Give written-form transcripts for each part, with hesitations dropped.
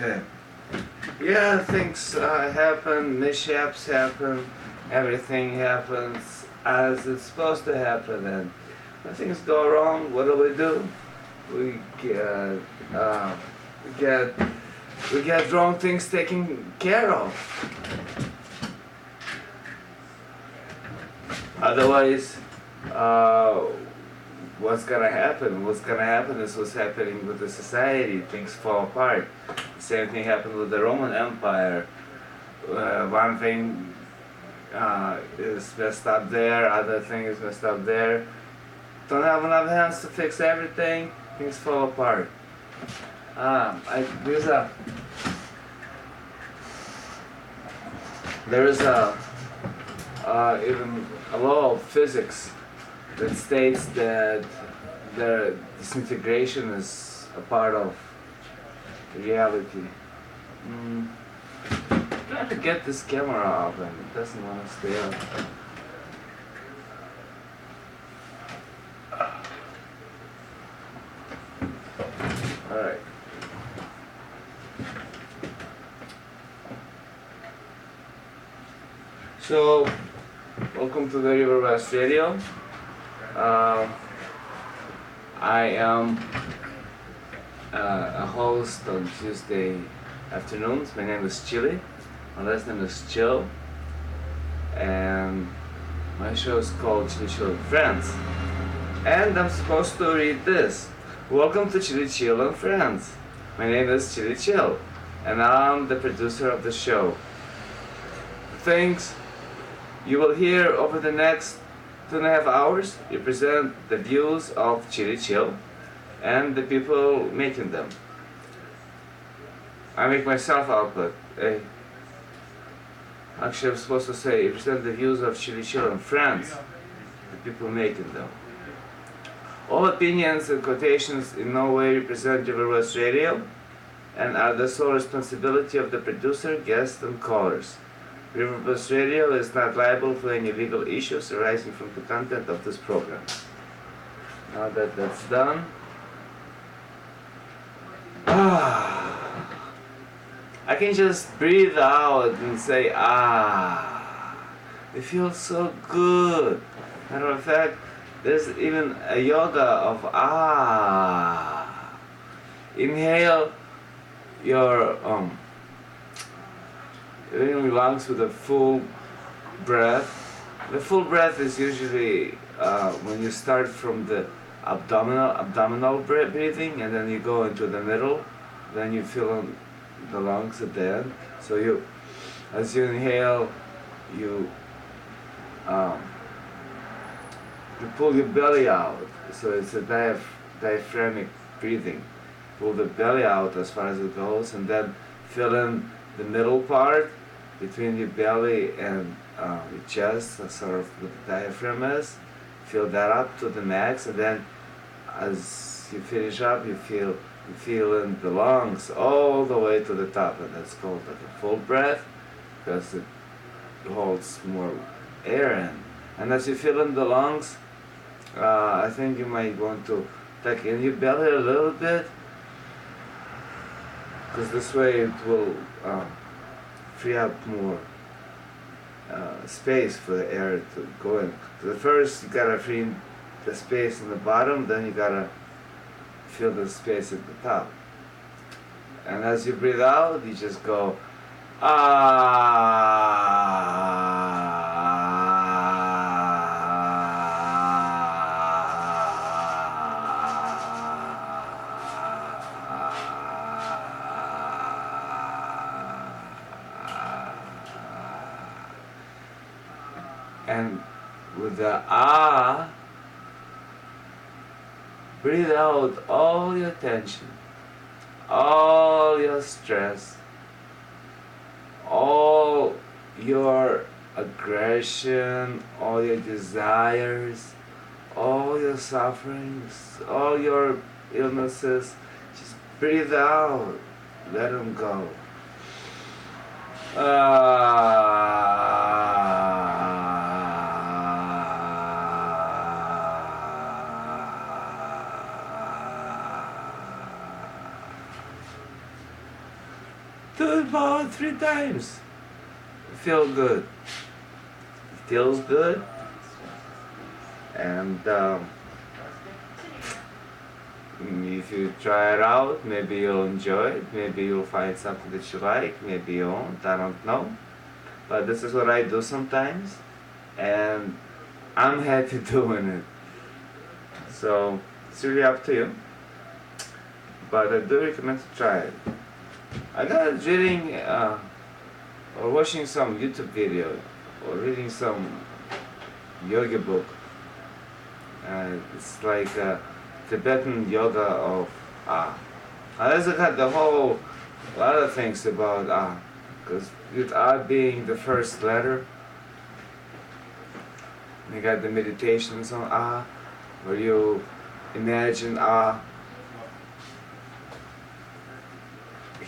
Okay. Yeah, things happen, mishaps happen, everything happens as it's supposed to happen, and when things go wrong, what do? We get, uh, we get, we get wrong things taken care of. Otherwise, uh, what's gonna happen? What's gonna happen is what's happening with the society. Things fall apart. The same thing happened with the Roman Empire. One thing is messed up there, other thing is messed up there. Don't have enough hands to fix everything. Things fall apart. There is a even a law of physics that states that the disintegration is a part of reality. Trying to get this camera up and it doesn't want to stay up. Alright. So, welcome to the River West Radio. I am a host on Tuesday afternoons. My name is Chili. My last name is Chill. And my show is called Chili Chill and Friends. And I'm supposed to read this. Welcome to Chili Chill and Friends. My name is Chili Chill. And I'm the producer of the show. Things you will hear over the next 2.5 hours represent the views of Chili Chill and the people making them. I make myself up, but actually I'm supposed to say represent the views of Chili Chill and Friends, the people making them. All opinions and quotations in no way represent River West Radio and are the sole responsibility of the producer, guests, and callers. River West Radio is not liable for any legal issues arising from the content of this program. Now that that's done, I can just breathe out and say, it feels so good. Matter of fact, there's even a yoga of Inhale your lungs with a full breath. The full breath is usually when you start from the abdominal breathing, and then you go into the middle, then you fill in the lungs at the end. So as you inhale, you pull your belly out. So it's a diaphragmic breathing. Pull the belly out as far as it goes, and then fill in the middle part between your belly and your chest, sort of what the diaphragm is. Fill that up to the max, and then as you finish up, you feel in the lungs all the way to the top, and that's called like a full breath because it holds more air in. And as you fill in the lungs, I think you might want to tuck in your belly a little bit, because this way it will free up more space for the air to go in. So first you gotta free the space in the bottom, then you gotta fill the space at the top. And as you breathe out, you just go and with the breathe out all your tension, all your stress, all your aggression, all your desires, all your sufferings, all your illnesses. Just breathe out, let them go. Do it about 3 times. Feel good. Feels good. And if you try it out, maybe you'll enjoy it. Maybe you'll find something that you like. Maybe you won't. I don't know. But this is what I do sometimes. And I'm happy doing it. So it's really up to you. But I do recommend to try it. I got reading or watching some YouTube video or reading some yoga book. It's like Tibetan yoga of Ah. Now there's got the whole lot of things about Ah, because with Ah being the first letter, you got the meditations on Ah, where you imagine Ah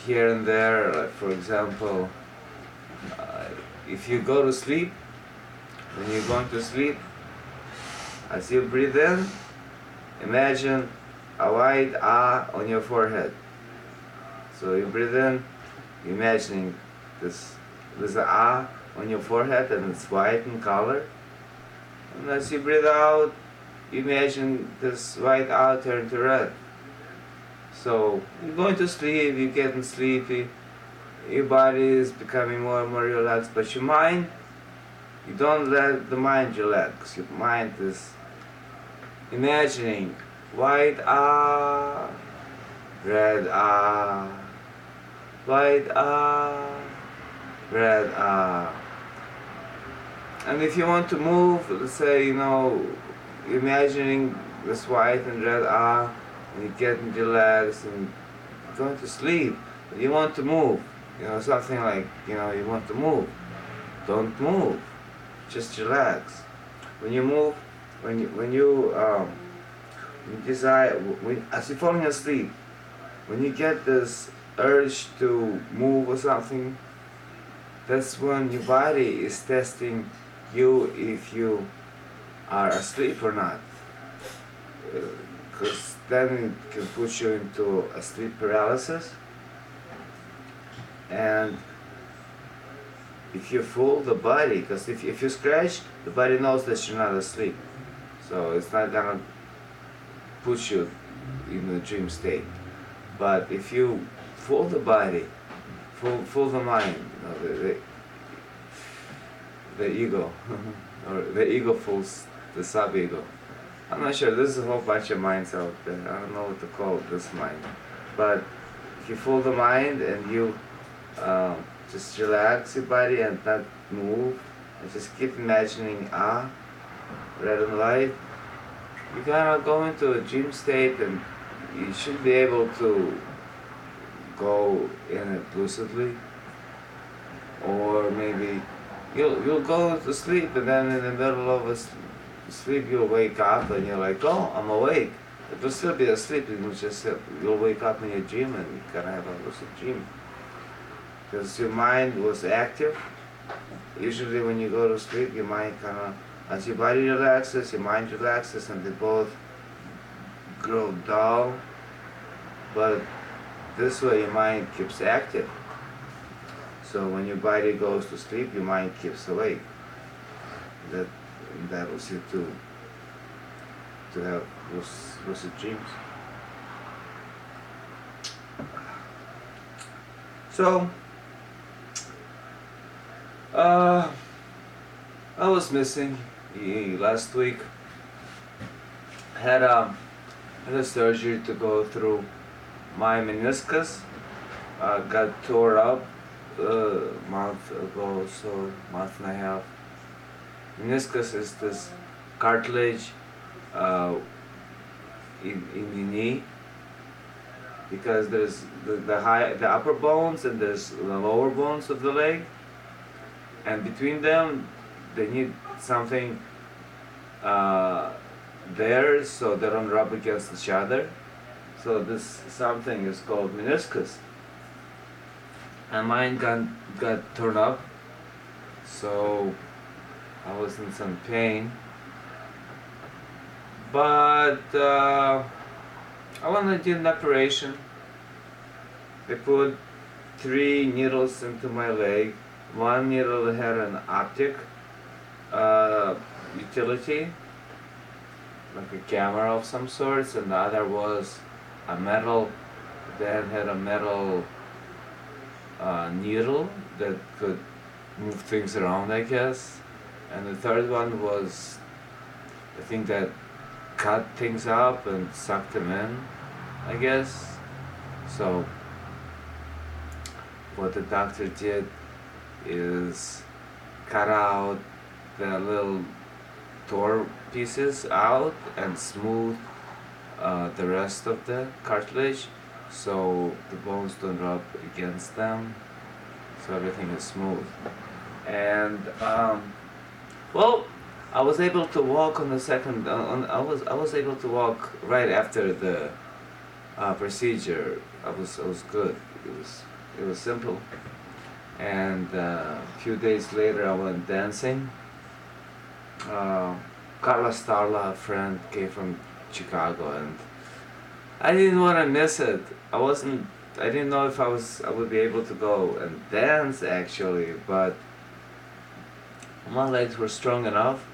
here and there. Like for example, if you go to sleep, when you're going to sleep, as you breathe in, imagine a white Ah on your forehead. So you breathe in, imagining there's an Ah on your forehead and it's white in color. And as you breathe out, imagine this white Ah turn to red. So you're going to sleep, you're getting sleepy, your body is becoming more and more relaxed, but your mind, you don't let the mind relax. Your mind is imagining white Ah, red Ah, white Ah, red Ah. And if you want to move, let's say, imagining this white and red Ah, and you're getting relaxed and going to sleep, but you want to move, something like, you want to move. Don't move, just relax. When you move, when you desire, as you're falling asleep, when you get this urge to move or something, that's when your body is testing you if you are asleep or not. Because then it can put you into a sleep paralysis. And if you fool the body, because if you scratch, the body knows that you're not asleep. So it's not gonna put you in a dream state. But if you fool the body, fool the mind, the ego, or the ego fools the sub-ego. I'm not sure, there's a whole bunch of minds out there. I don't know what to call this mind. But if you fool the mind and you just relax your body and not move, and just keep imagining Ah, red and white, you're gonna go into a dream state and you should be able to go in it lucidly. Or maybe you'll go to sleep and then in the middle of sleep you'll wake up and you're like, oh, I'm awake. It will still be asleep, you'll wake up in your dream and you're gonna have a lucid dream. Because your mind was active. Usually when you go to sleep, your mind as your body relaxes, your mind relaxes, and they both grow dull. But this way your mind keeps active. So when your body goes to sleep, your mind keeps awake. That enables you to have lucid dreams. So I was missing last week. Had a surgery to go through. My meniscus got tore up a month ago, so month and a half. Meniscus is this cartilage in the knee, because there's the upper bones and there's the lower bones of the leg, and between them they need something there so they don't rub against each other. So this something is called meniscus, and mine got torn up, so I was in some pain. But I wanted to do an operation. They put 3 needles into my leg. One needle had an optic utility, like a camera of some sorts, and the other was a metal that had a metal needle that could move things around, I guess. And the third one was the thing that cut things up and sucked them in, I guess. So what the doctor did is cut out the little tore pieces out and smooth the rest of the cartilage, so the bones don't rub against them, so everything is smooth. And well, I was able to walk on the second. I was able to walk right after the procedure. I was good. It was simple. And a few days later, I went dancing. Carla Starla, a friend, came from Chicago, and I didn't want to miss it. I didn't know if I would be able to go and dance actually, but my legs were strong enough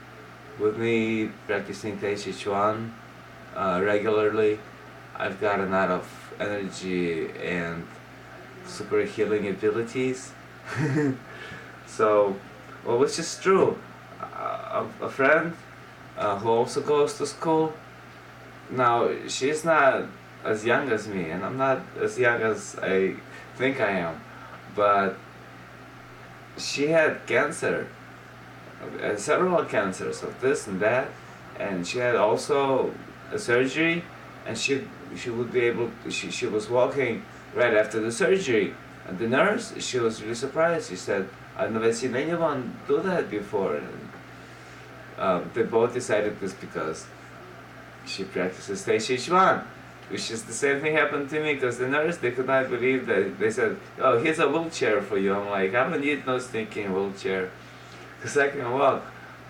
with me practicing Tai Chi Chuan regularly. I've got a lot of energy and super healing abilities. So, well, which is true. A friend who also goes to school. Now, she's not as young as me, and I'm not as young as I think I am, but she had cancer, several cancers of this and that, and she had also a surgery, and she would be able to, she was walking right after the surgery, and the nurse, she was really surprised. She said, "I've never seen anyone do that before." And they both decided this because she practices Tai Chi Chuan, which is the same thing happened to me, because the nurse, they could not believe that. They said, "Oh, here's a wheelchair for you." I'm like, "I don't need no stinking wheelchair, because I can walk."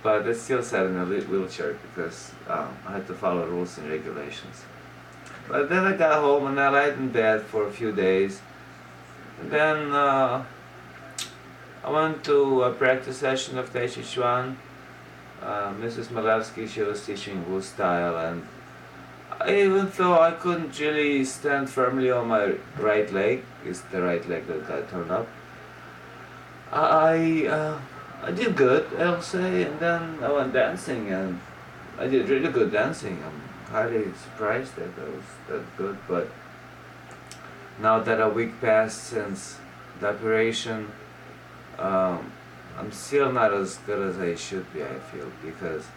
But I still sat in a wheelchair because I had to follow rules and regulations. But then I got home and I laid in bed for a few days. And then I went to a practice session of Tai Chi Chuan. Mrs. Malevsky, she was teaching Wu style, and even though I couldn't really stand firmly on my right leg, it's the right leg that got turned up, I did good, I'll say, and then I went dancing, and I did really good dancing. I'm highly surprised that I was that good, but now that a week passed since the operation, I'm still not as good as I should be, I feel, because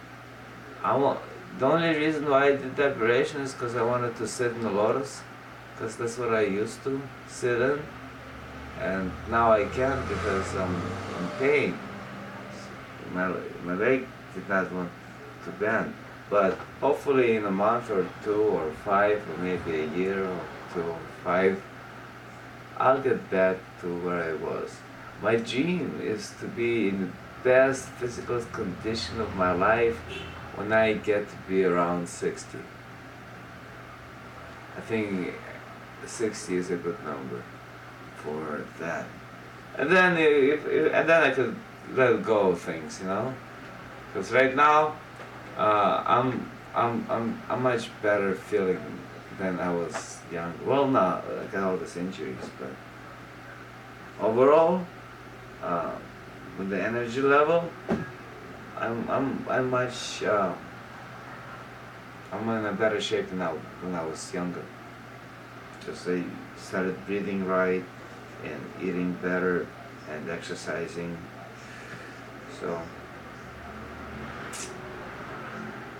the only reason why I did the operation is because I wanted to sit in the lotus, because that's what I used to sit in, and now I can't because I'm in pain. My leg did not want to bend, but hopefully in a month or 2 or 5 or maybe a year or 2 or 5, I'll get back to where I was. My dream is to be in the best physical condition of my life when I get to be around 60. I think 60 is a good number for that. And then I could let go of things, you know. Because right now, I'm much better feeling than I was young. Well, now I got all these injuries, but overall, with the energy level, I'm much I'm in a better shape than when I was younger. Just I started breathing right and eating better and exercising.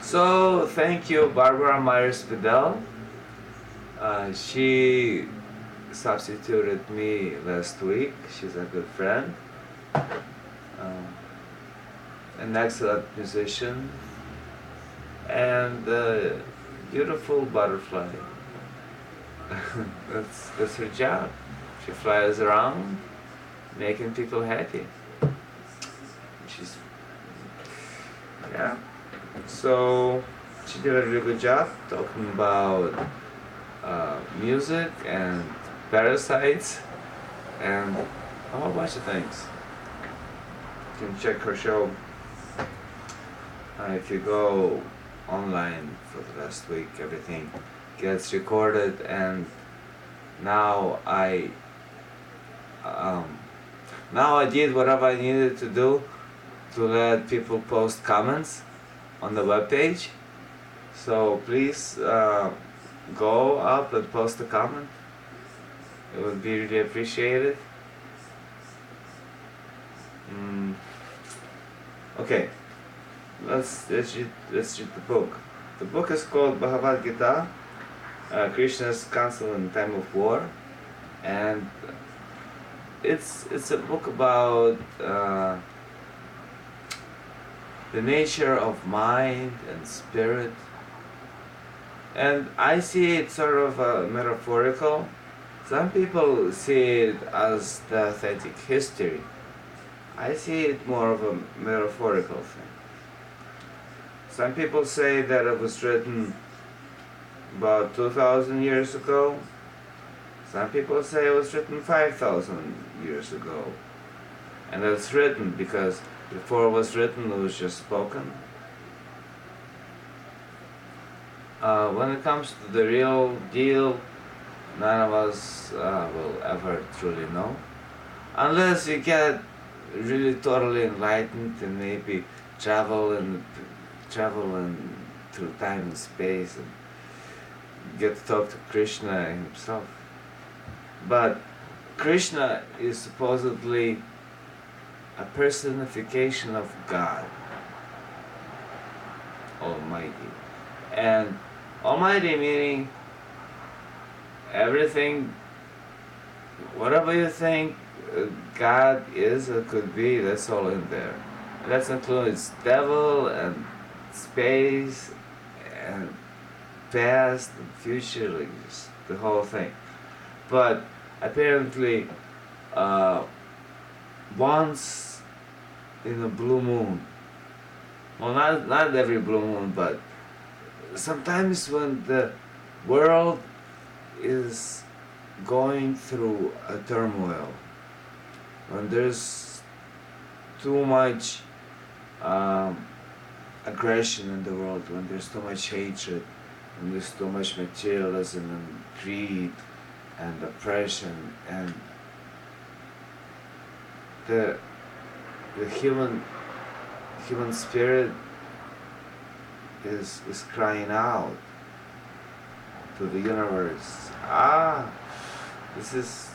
So thank you, Barbara Myers-Vidal. She substituted me last week. She's a good friend, an excellent musician, and a beautiful butterfly. That's her job. She flies around, making people happy. She's, yeah. So she did a really good job talking about music and parasites, and a whole bunch of things. You can check her show if you go online for the last week. Everything gets recorded, and now I did whatever I needed to do to let people post comments on the webpage. So please go up and post a comment. It would be really appreciated. Okay, let's read the book. The book is called Bhagavad Gita, Krishna's Counsel in Time of War, and it's a book about the nature of mind and spirit, and I see it sort of metaphorical. Some people see it as the authentic history. I see it more of a metaphorical thing. Some people say that it was written about 2,000 years ago. Some people say it was written 5,000 years ago. And it's written because before it was written, it was just spoken. When it comes to the real deal, none of us will ever truly know. Unless you get really totally enlightened and maybe travel through time and space and get to talk to Krishna himself. But Krishna is supposedly a personification of God Almighty. And Almighty meaning everything, whatever you think God is or could be, that's all in there. That includes devil and space and past and future, like just the whole thing. But apparently once in a blue moon, well, not every blue moon, but sometimes when the world is going through a turmoil, when there's too much aggression in the world, when there's too much hatred, when there's too much materialism and greed and oppression, and the human spirit is crying out to the universe. This is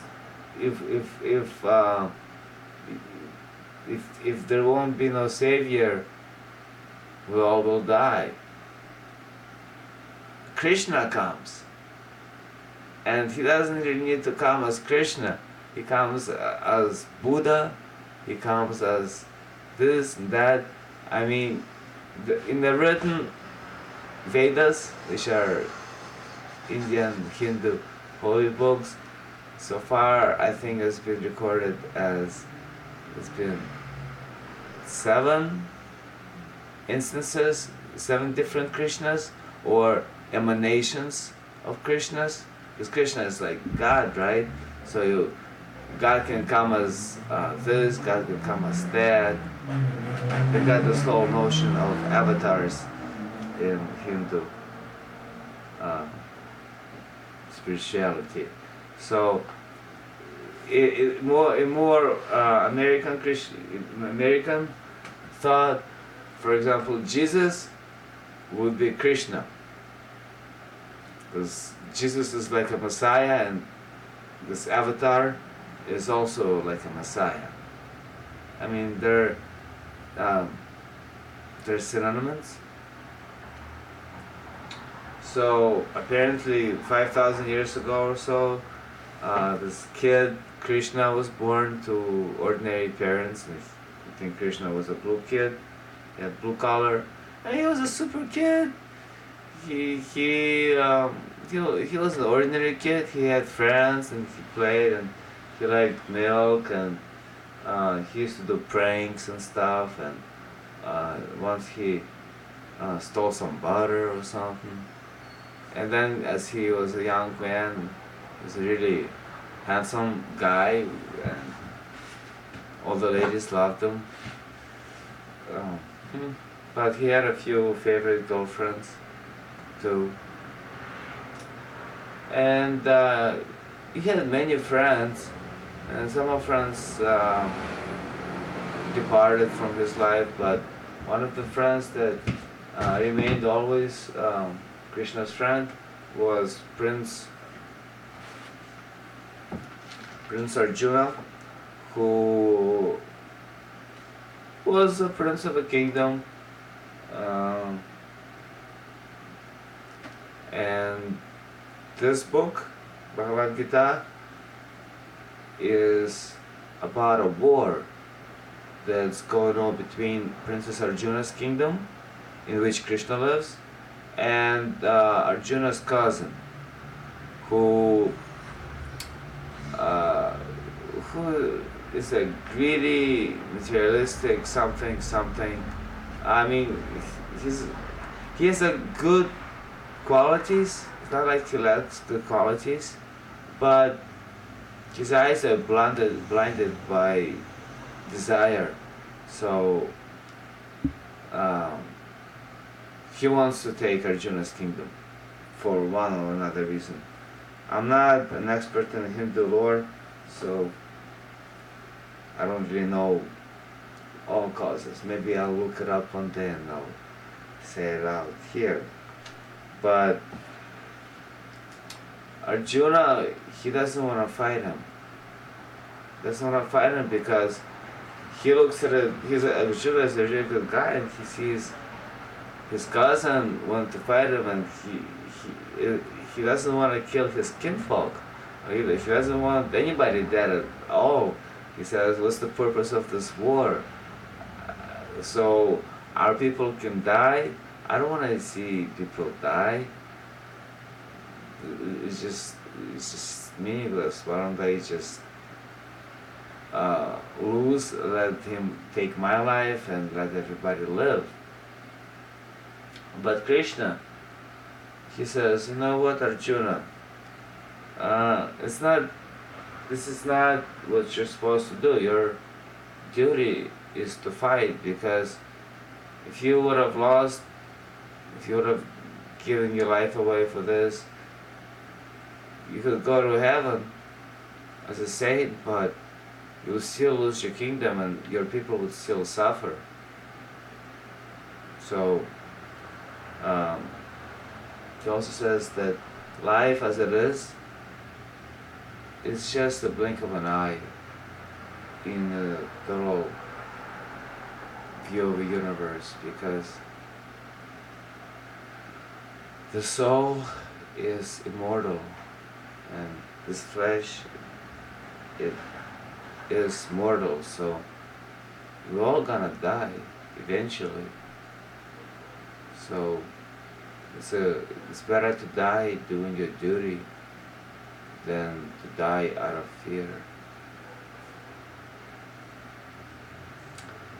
if there won't be no savior, we all will die. Krishna comes, and he doesn't really need to come as Krishna. He comes as Buddha. He comes as this and that. I mean, in the written Vedas, which are Indian Hindu holy books, so far I think it's been recorded as it's been 7 instances, 7 different Krishnas or emanations of Krishnas. Because Krishna is like God, right? So God can come as this, God can come as that. They got this whole notion of avatars in Hindu spirituality. So in more American thought, for example, Jesus would be Krishna, because Jesus is like a Messiah, and this avatar is also like a Messiah. I mean, they're synonymous. So apparently 5,000 years ago or so, this kid Krishna was born to ordinary parents. I think Krishna was a blue kid. He had blue collar, and he was a super kid. He was an ordinary kid. He had friends, and he played, and he liked milk, and he used to do pranks and stuff. And once he stole some butter or something. And then, as he was a young man, he was really handsome guy, and all the ladies loved him. Um, but he had a few favorite girlfriends too, and he had many friends, and some of friends departed from his life, but one of the friends that remained always Krishna's friend was Prince Arjuna, who was a prince of a kingdom, um, and this book, Bhagavad Gita, is about a war that's going on between Princess Arjuna's kingdom, in which Krishna lives, and Arjuna's cousin, who is a greedy, materialistic something. I mean, he has a good qualities. It's not like he lacks good qualities, but his eyes are blinded by desire. So he wants to take Arjuna's kingdom for one or another reason. I'm not an expert in Hindu lore, so I don't really know all causes. Maybe I'll look it up one day and I'll say it out here. But Arjuna, he doesn't want to fight him. Because he looks at it, Arjuna is a really good guy, and he sees his cousin want to fight him, and he doesn't want to kill his kinfolk. He doesn't want anybody dead at all. He says, what's the purpose of this war? So our people can die. I don't want to see people die. It's just meaningless. Why don't they just let him take my life and let everybody live? But Krishna, he says, you know what, Arjuna, this is not what you're supposed to do. Your duty is to fight, because if you would have lost, if you would have given your life away for this, you could go to heaven as a saint, but you will still lose your kingdom and your people would still suffer. So he also says that life as it is just a blink of an eye in the total view of the universe, because the soul is immortal and this flesh, it is mortal, so we're all gonna die eventually. So it's better to die doing your duty than to die out of fear.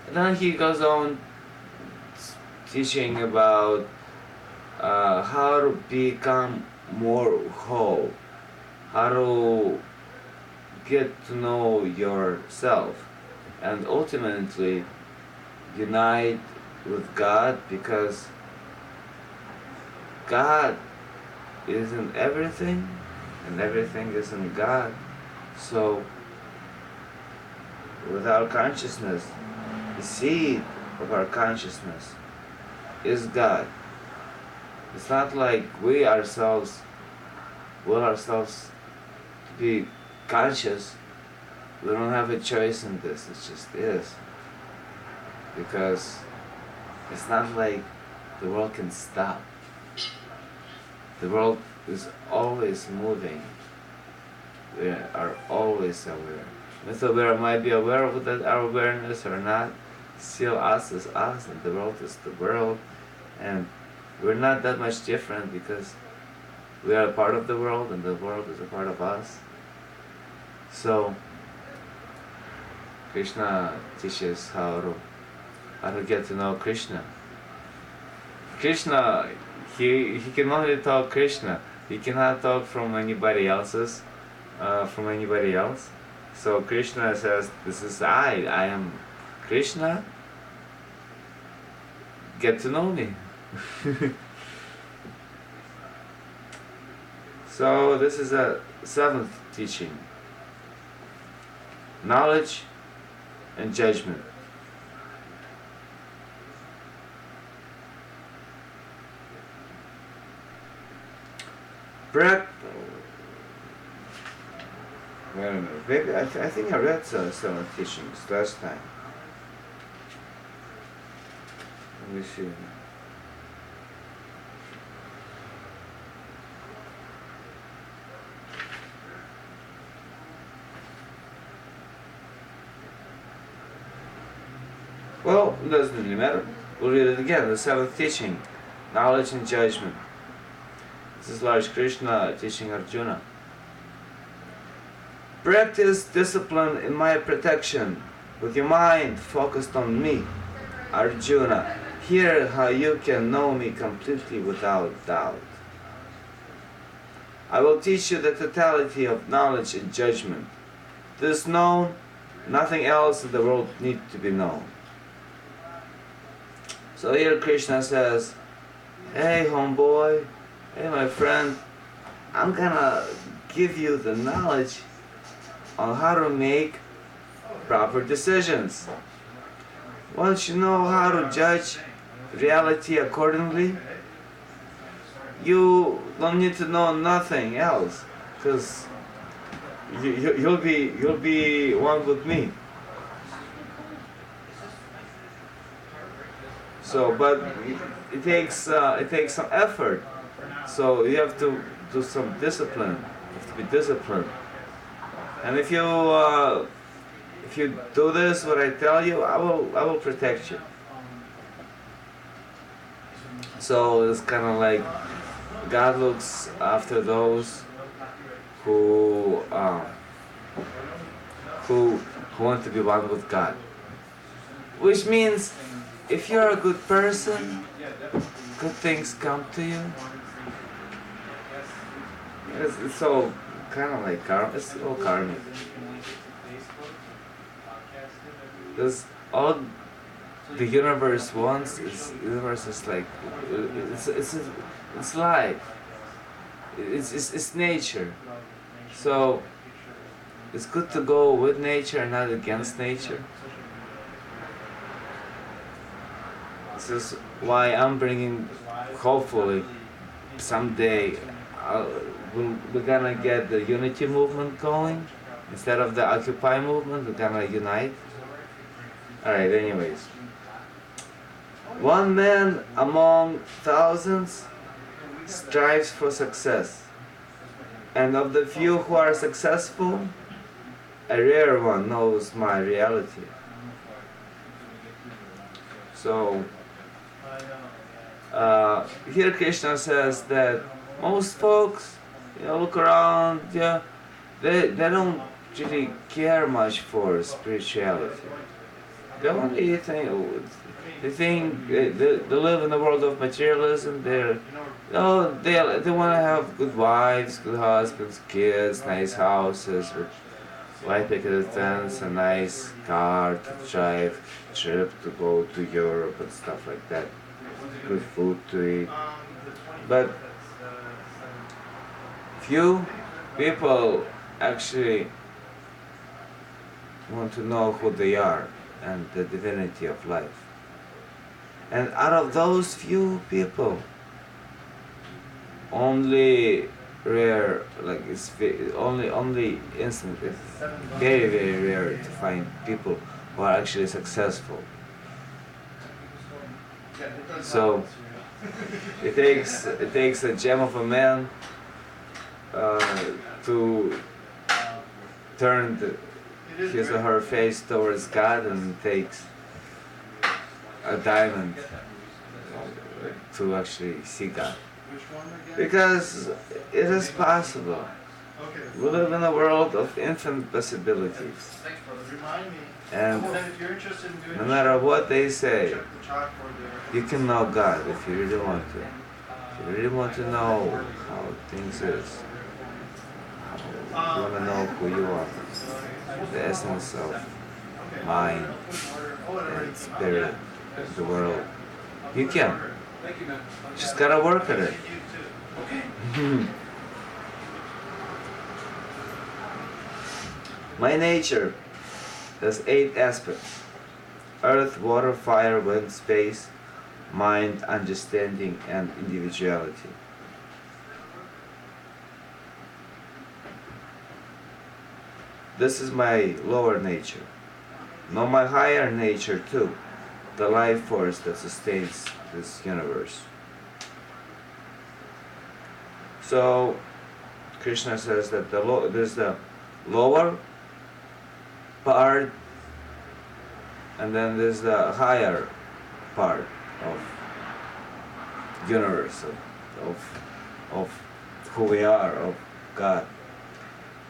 And then he goes on teaching about how to become more whole, how to get to know yourself, and ultimately unite with God, because God is in everything and everything is in God. So with our consciousness, the seed of our consciousness is God. It's not like we ourselves will ourselves to be conscious. We don't have a choice in this, it just is. Because it's not like the world can stop. The world is always moving. We are always aware. Mr. Aware might be aware of that, our awareness or not. Still us is us and the world is the world. And we're not that much different, because we are a part of the world and the world is a part of us. So Krishna teaches how to get to know Krishna. Krishna, he can only talk Krishna. He cannot talk from anybody else's from anybody else. So Krishna says, this is I am Krishna, get to know me. So this is a seventh teaching, knowledge and judgment. Wait a minute, maybe I think I read some teachings last time. Let me see. Well, it doesn't really matter. We'll read it again. The seventh teaching, knowledge and judgment. This is Lord Krishna teaching Arjuna. Practice discipline in my protection with your mind focused on me, Arjuna. Hear how you can know me completely without doubt. I will teach you the totality of knowledge and judgment. This known, nothing else in the world needs to be known. So here Krishna says, hey homeboy, hey my friend, I'm gonna give you the knowledge on how to make proper decisions. Once you know how to judge reality accordingly, you don't need to know nothing else, because you'll be one with me. So, but it takes some effort. So you have to do some discipline. You have to be disciplined. And if you do this, what I tell you, I will protect you. So it's kind of like God looks after those who want to be one with God. Which means, if you're a good person, good things come to you. It's all kind of like karma. It's all karmic. Because all the universe wants is like it's life. It's nature. So it's good to go with nature and not against nature. This is why I'm bringing, hopefully, someday, we're gonna get the unity movement going. Instead of the Occupy movement, we're gonna unite. Alright, anyways. One man among thousands strives for success. And of the few who are successful, a rare one knows my reality. So, here Krishna says that most folks, look around, they don't really care much for spirituality. They only think they live in the world of materialism. They want to have good wives, good husbands, kids, nice houses with white picket fence, a nice car to drive, trip to go to Europe and stuff like that. Good food to eat. But few people actually want to know who they are and the divinity of life. And out of those few people, only rare, like it's only instant, it's very, very rare to find people who are actually successful. So it takes a gem of a man to turn his or her face towards God, and it takes a diamond to actually see God. Because it is possible. We live in a world of infinite possibilities. And no matter what they say, you can know God if you really want to. If you really want to know how things is, You want to know who you are, the essence of mind and spirit of the world. You can. Just gotta work at it. My nature has 8 aspects: earth, water, fire, wind, space, mind, understanding, and individuality. This is my lower nature. Know my higher nature too, the life force that sustains this universe. So, Krishna says that there's the lower part, and then there's the higher part of universe, of who we are, of God.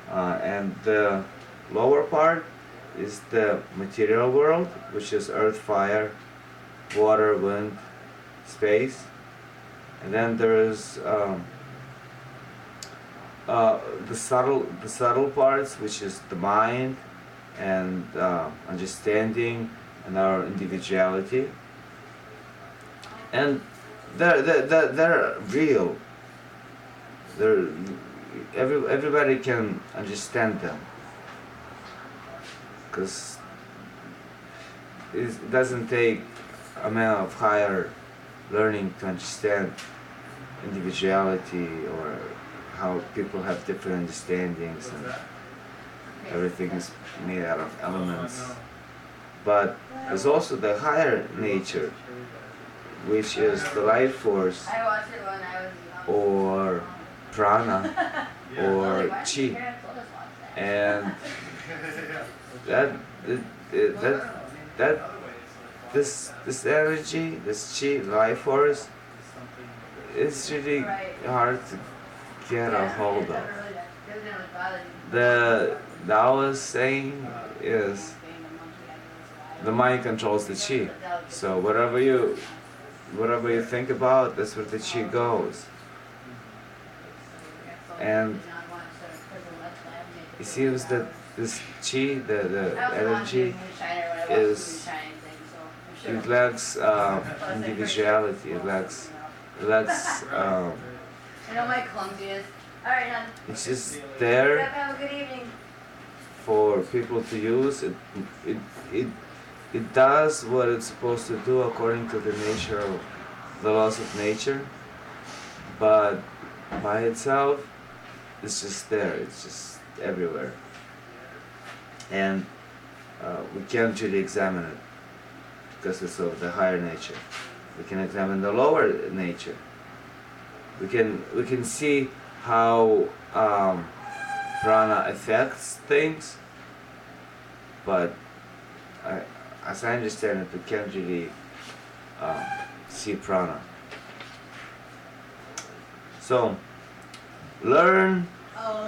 And the lower part is the material world, which is earth, fire, water, wind, space. And then there is the subtle parts, which is the mind and understanding and our individuality. And they're real. Everybody can understand them, because it doesn't take a man of higher learning to understand individuality or how people have different understandings and everything is made out of elements. But there's also the higher nature, which is the life force or prana or chi, and this energy, this chi, life force, it's really hard to get a hold of. The Taoist saying is the mind controls the chi. So whatever you think about, that's where the chi goes. And it seems that this chi, the energy, it lacks individuality. It lacks it's just there for people to use. It does what it's supposed to do according to the nature of the laws of nature, but by itself, it's just there. It's just everywhere, and we can't really examine it because it's of the higher nature. We can examine the lower nature. We can see how prana affects things, but as I understand it, we can't really see prana. So, learn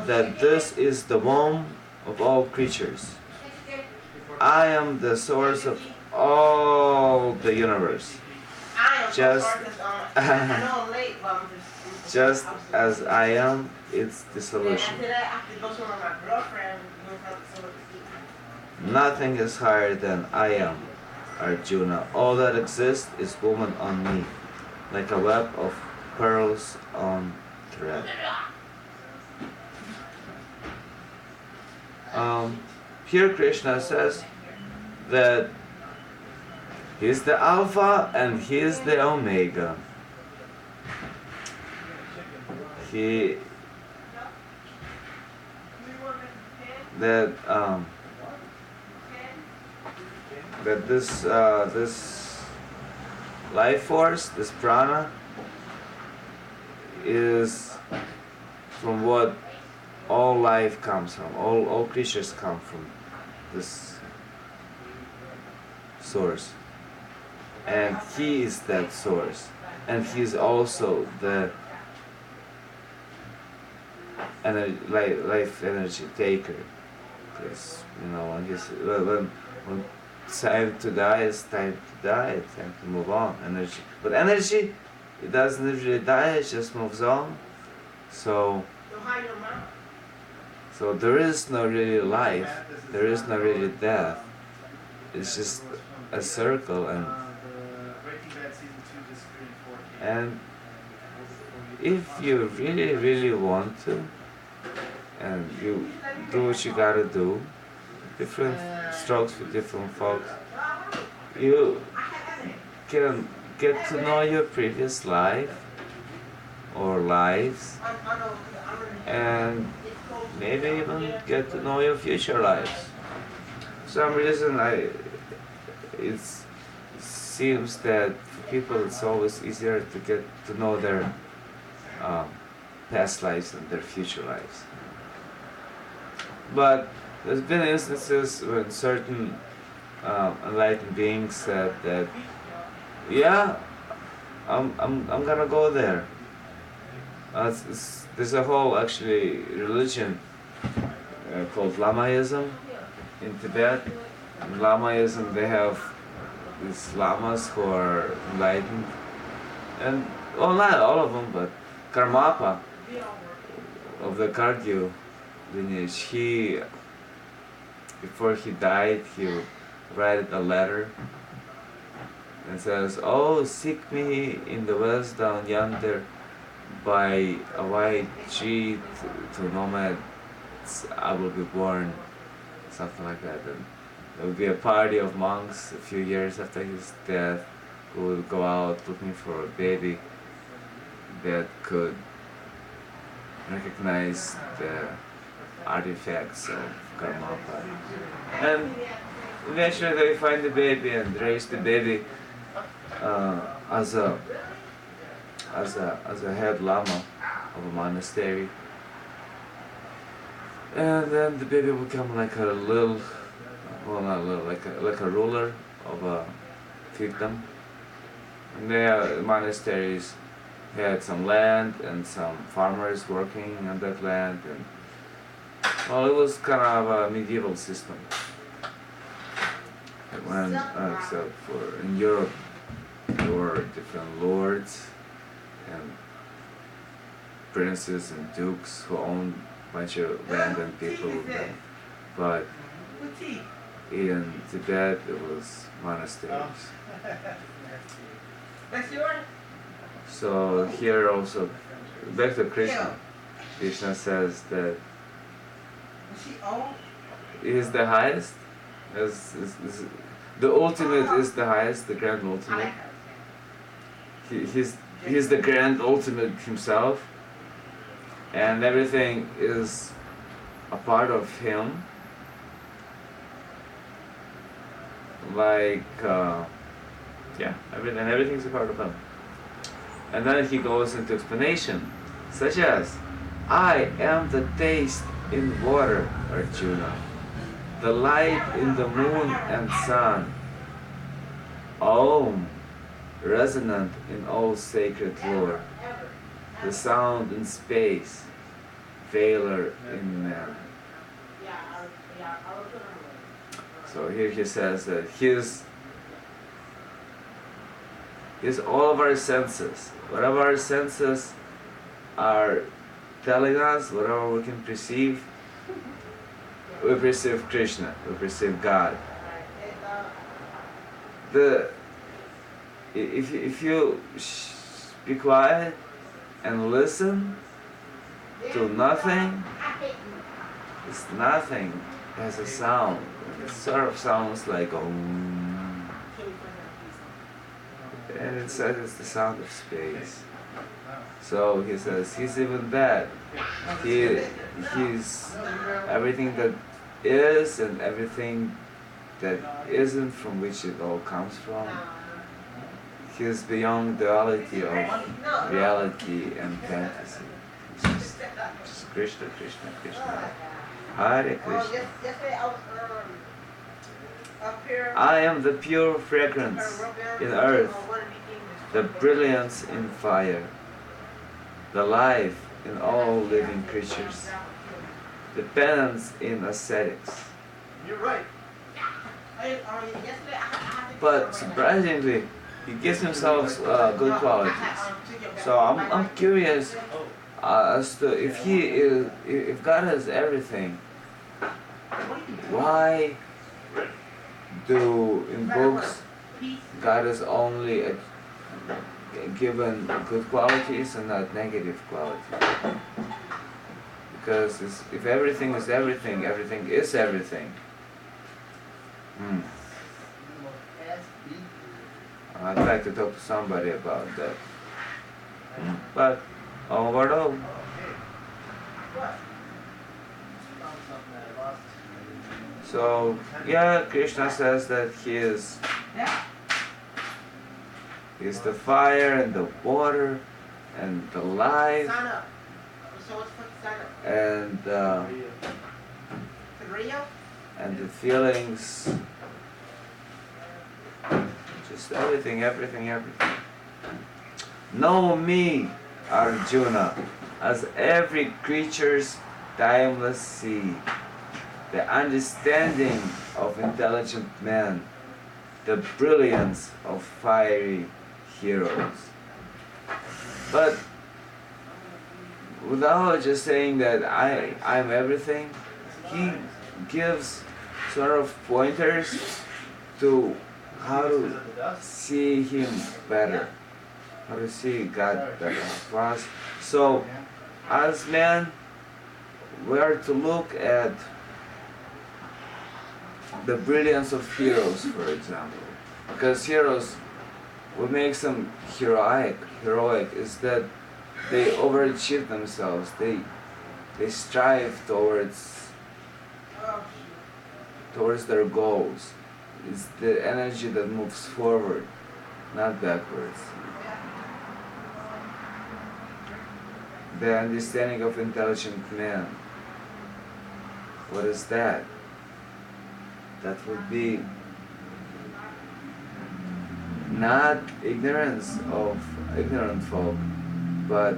that this is the womb of all creatures. I am the source of all the universe. Just as I am, its dissolution. Nothing is higher than I am, Arjuna. All that exists is woven on me, like a web of pearls on thread. Here Krishna says that he is the Alpha and he is the Omega. That this life force, this prana, is from what all life comes from. All creatures come from this source, and he is that source, and he is also the life energy taker. Because when it's time to die, it's time to die. It's time to move on. Energy, but energy, it doesn't usually die. It just moves on. So So there is no really life, there is no really death. It's just a circle, and if you really, really want to, and you do what you gotta do, different strokes for different folks, you can get to know your previous life or lives, and maybe even get to know your future lives. For some reason, it seems that for people it's always easier to get to know their past lives than their future lives. But there's been instances when certain enlightened beings said that, yeah, I'm gonna go there. There's a whole actually religion called Lamaism in Tibet. In Lamaism, they have these lamas who are enlightened, and well, not all of them, but Karmapa of the Kagyu lineage, before he died, he would write a letter and says, "Oh, seek me in the west down yonder by a white tree to nomads I will be born," something like that. And there would be a party of monks a few years after his death who would go out looking for a baby that could recognize the artifacts of Karmapa. And eventually they find the baby and raise the baby as a head lama of a monastery. And then the baby will become like a little, well, not little, like a ruler of a fiefdom. And the monasteries had some land and some farmers working on that land, and well, it was kind of a medieval system. When, except for in Europe, there were different lords and princes and dukes who owned a bunch of land and people. But in Tibet, it was monasteries. So here also, back to Krishna. Krishna says that he is the highest. The ultimate is the highest, the grand ultimate. He's the grand ultimate himself, and everything is a part of him. Like, everything's a part of him. And then he goes into explanation, such as, "I am the taste in water, Arjuna, the light in the moon and sun, Om, resonant in all sacred lore, the sound in space, veiler in man." So here he says that he's all of our senses. Whatever our senses are telling us, whatever we can perceive, we perceive Krishna, we perceive God. If you be quiet and listen to nothing, it's nothing. It has a sound. It sort of sounds like Om. And it says it's the sound of space. So he says he's even that. He's everything that is and everything that isn't, from which it all comes from. He's beyond duality of reality and fantasy. It's just Krishna, Krishna, Krishna. Hare Krishna. I am the pure fragrance in earth, the brilliance in fire, the life in all living creatures, the penance in ascetics. You're right. But surprisingly, he gives himself good qualities. So I'm curious, as to if God has everything, why do in books God is only given good qualities and not negative qualities? Because if everything is everything, everything is everything. I'd like to talk to somebody about that. But overall, so yeah, Krishna says that he is the fire and the water and the life and the feelings, just everything. Know me, Arjuna, as every creature's timeless seed, the understanding of intelligent men, the brilliance of fiery heroes. But without just saying that I'm everything, he gives sort of pointers to how to see him better, how to see God better for us. So, as men, we are to look at the brilliance of heroes, for example. Because heroes, what makes them heroic is that they overachieve themselves. They strive towards their goals. It's the energy that moves forward, not backwards. The understanding of intelligent men. What is that? That would be not ignorance of ignorant folk, but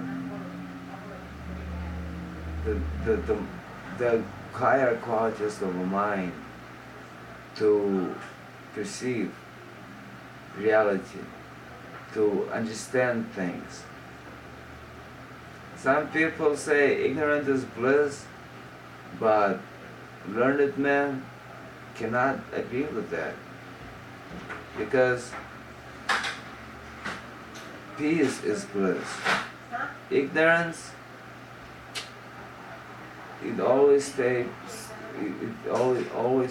the higher qualities of a mind to perceive reality, to understand things. Some people say ignorance is bliss, but learned men cannot agree with that, because peace is bliss. Ignorance, it always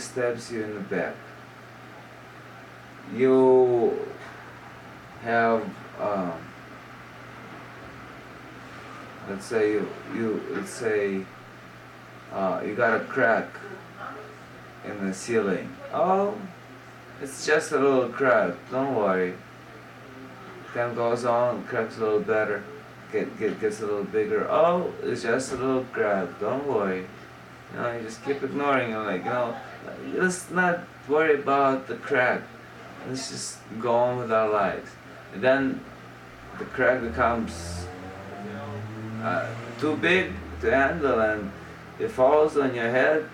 stabs you in the back. You have let's say you got a crack in the ceiling. Oh, it's just a little crack, don't worry. Time goes on, cracks a little better, gets a little bigger. Oh, it's just a little crack, don't worry. You just keep ignoring it, let's not worry about the crack. Let's just go on with our lives. And then the crack becomes too big to handle, and it falls on your head,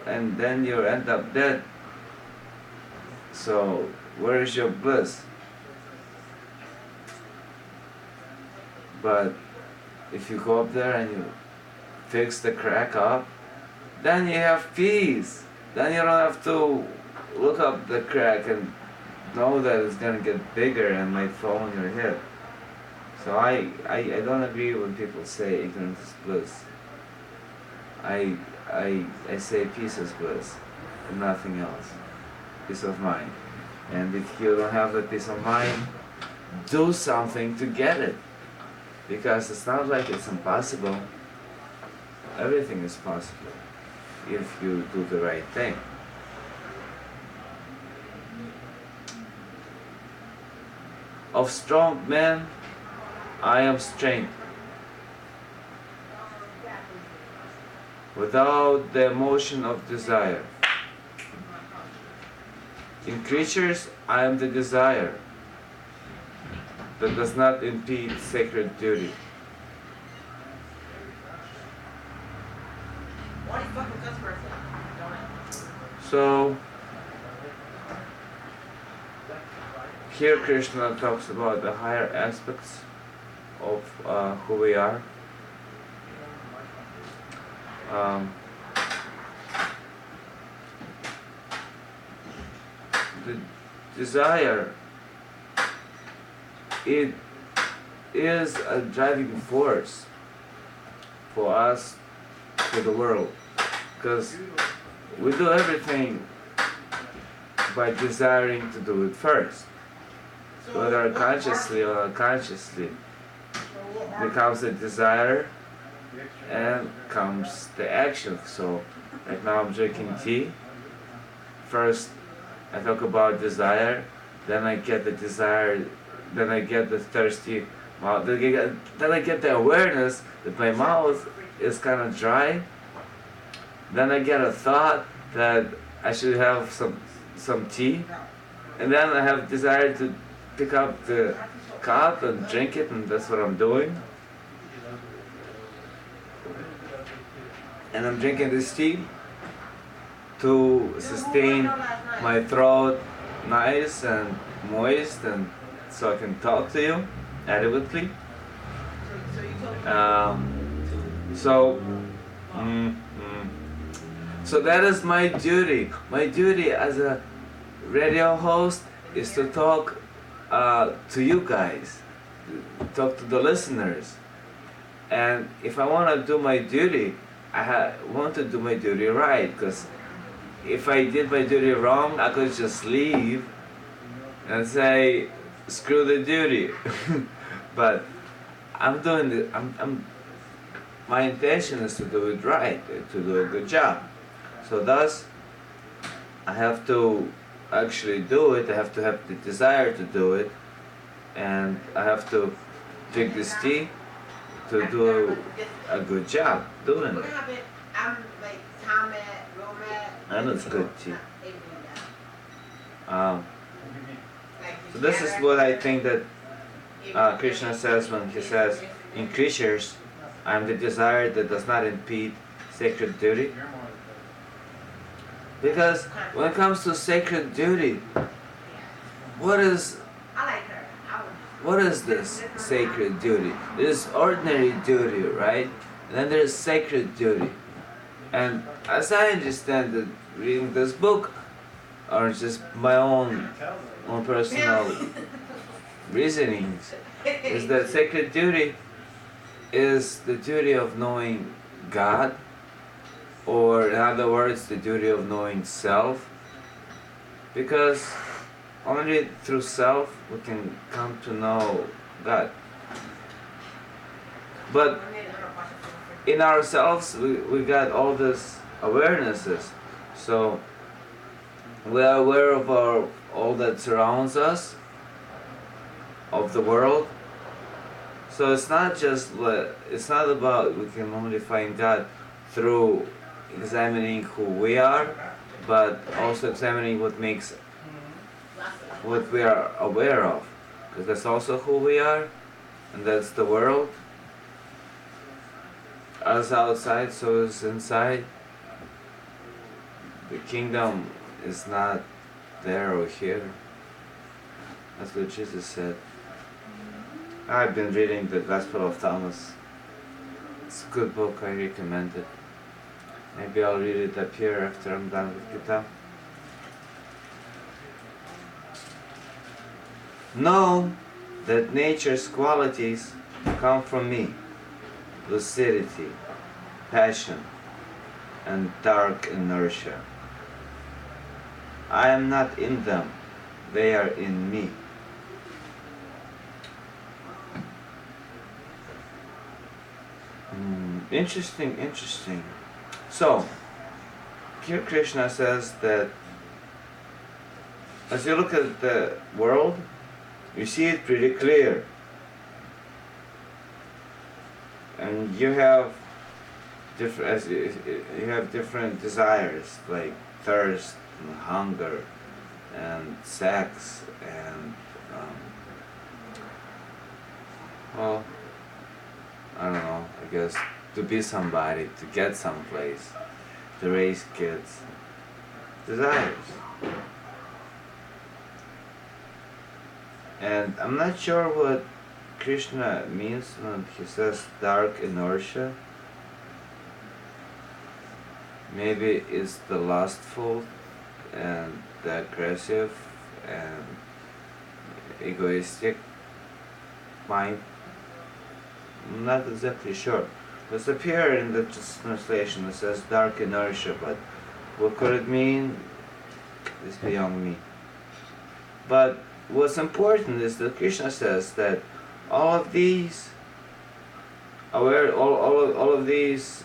and then you end up dead. So where is your bliss? But if you go up there and you fix the crack up, then you have peace. Then you don't have to look up the crack and know that it's gonna get bigger and might fall on your head. So I don't agree when people say ignorance is bliss. I say peace is bliss and nothing else. Peace of mind. And if you don't have that peace of mind, do something to get it. Because it's not like it's impossible. Everything is possible if you do the right thing. Of strong men, I am strength. Without the emotion of desire. In creatures, I am the desire that does not impede sacred duty. So, here Krishna talks about the higher aspects of who we are, Um, the desire, it is a driving force for us, for the world, because we do everything by desiring to do it first, whether consciously or unconsciously. Becomes a desire and comes the action. So right now I'm drinking tea. First I talk about desire, then I get the desire, then I get the thirsty mouth, then I get the awareness that my mouth is kind of dry. Then I get a thought that I should have some tea, and then I have desire to pick up the cup and drink it, and that's what I'm doing. And I'm drinking this tea to sustain my throat nice and moist, and so I can talk to you adequately. So that is my duty. My duty as a radio host is to talk to you guys, talk to the listeners. And if I want to do my duty, I want to do my duty right, because if I did my duty wrong, I could just leave and say, screw the duty. But I'm doing it. My intention is to do it right, to do a good job. So thus, I have to actually do it. I have to have the desire to do it, and I have to drink this tea to do a good job doing it. And it's good tea. So this is what I think that Krishna says when he says, in creatures, I am the desire that does not impede sacred duty. Because when it comes to sacred duty, what is this sacred duty? There's ordinary duty, right? And then there's sacred duty. And as I understand it, reading this book, or just my own personal reasonings, is that sacred duty is the duty of knowing God, or in other words, the duty of knowing self, because only through self we can come to know God. But in ourselves, we got all these awarenesses, so we are aware of all that surrounds us, of the world. So it's not about we can only find God through examining who we are, but also examining what we are aware of, because that's also who we are, and that's the world. As outside, so is inside. The kingdom is not there or here. That's what Jesus said. I've been reading the Gospel of Thomas. It's a good book, I recommend it. Maybe I'll read it up here after I'm done with Gita. Know that nature's qualities come from me: lucidity, passion, and dark inertia. I am not in them, they are in me. Interesting. So, here Krishna says that as you look at the world, you see it pretty clear. And you have different desires, like thirst and hunger and sex and well, I don't know, I guess to be somebody, to get someplace, to raise kids. Desires. And I'm not sure what Krishna means when he says dark inertia. maybe it's the lustful and the aggressive and egoistic mind. I'm not exactly sure. It's appear in the translation. It says dark inertia, but what could it mean is beyond me. But what's important is that Krishna says that all of these all of these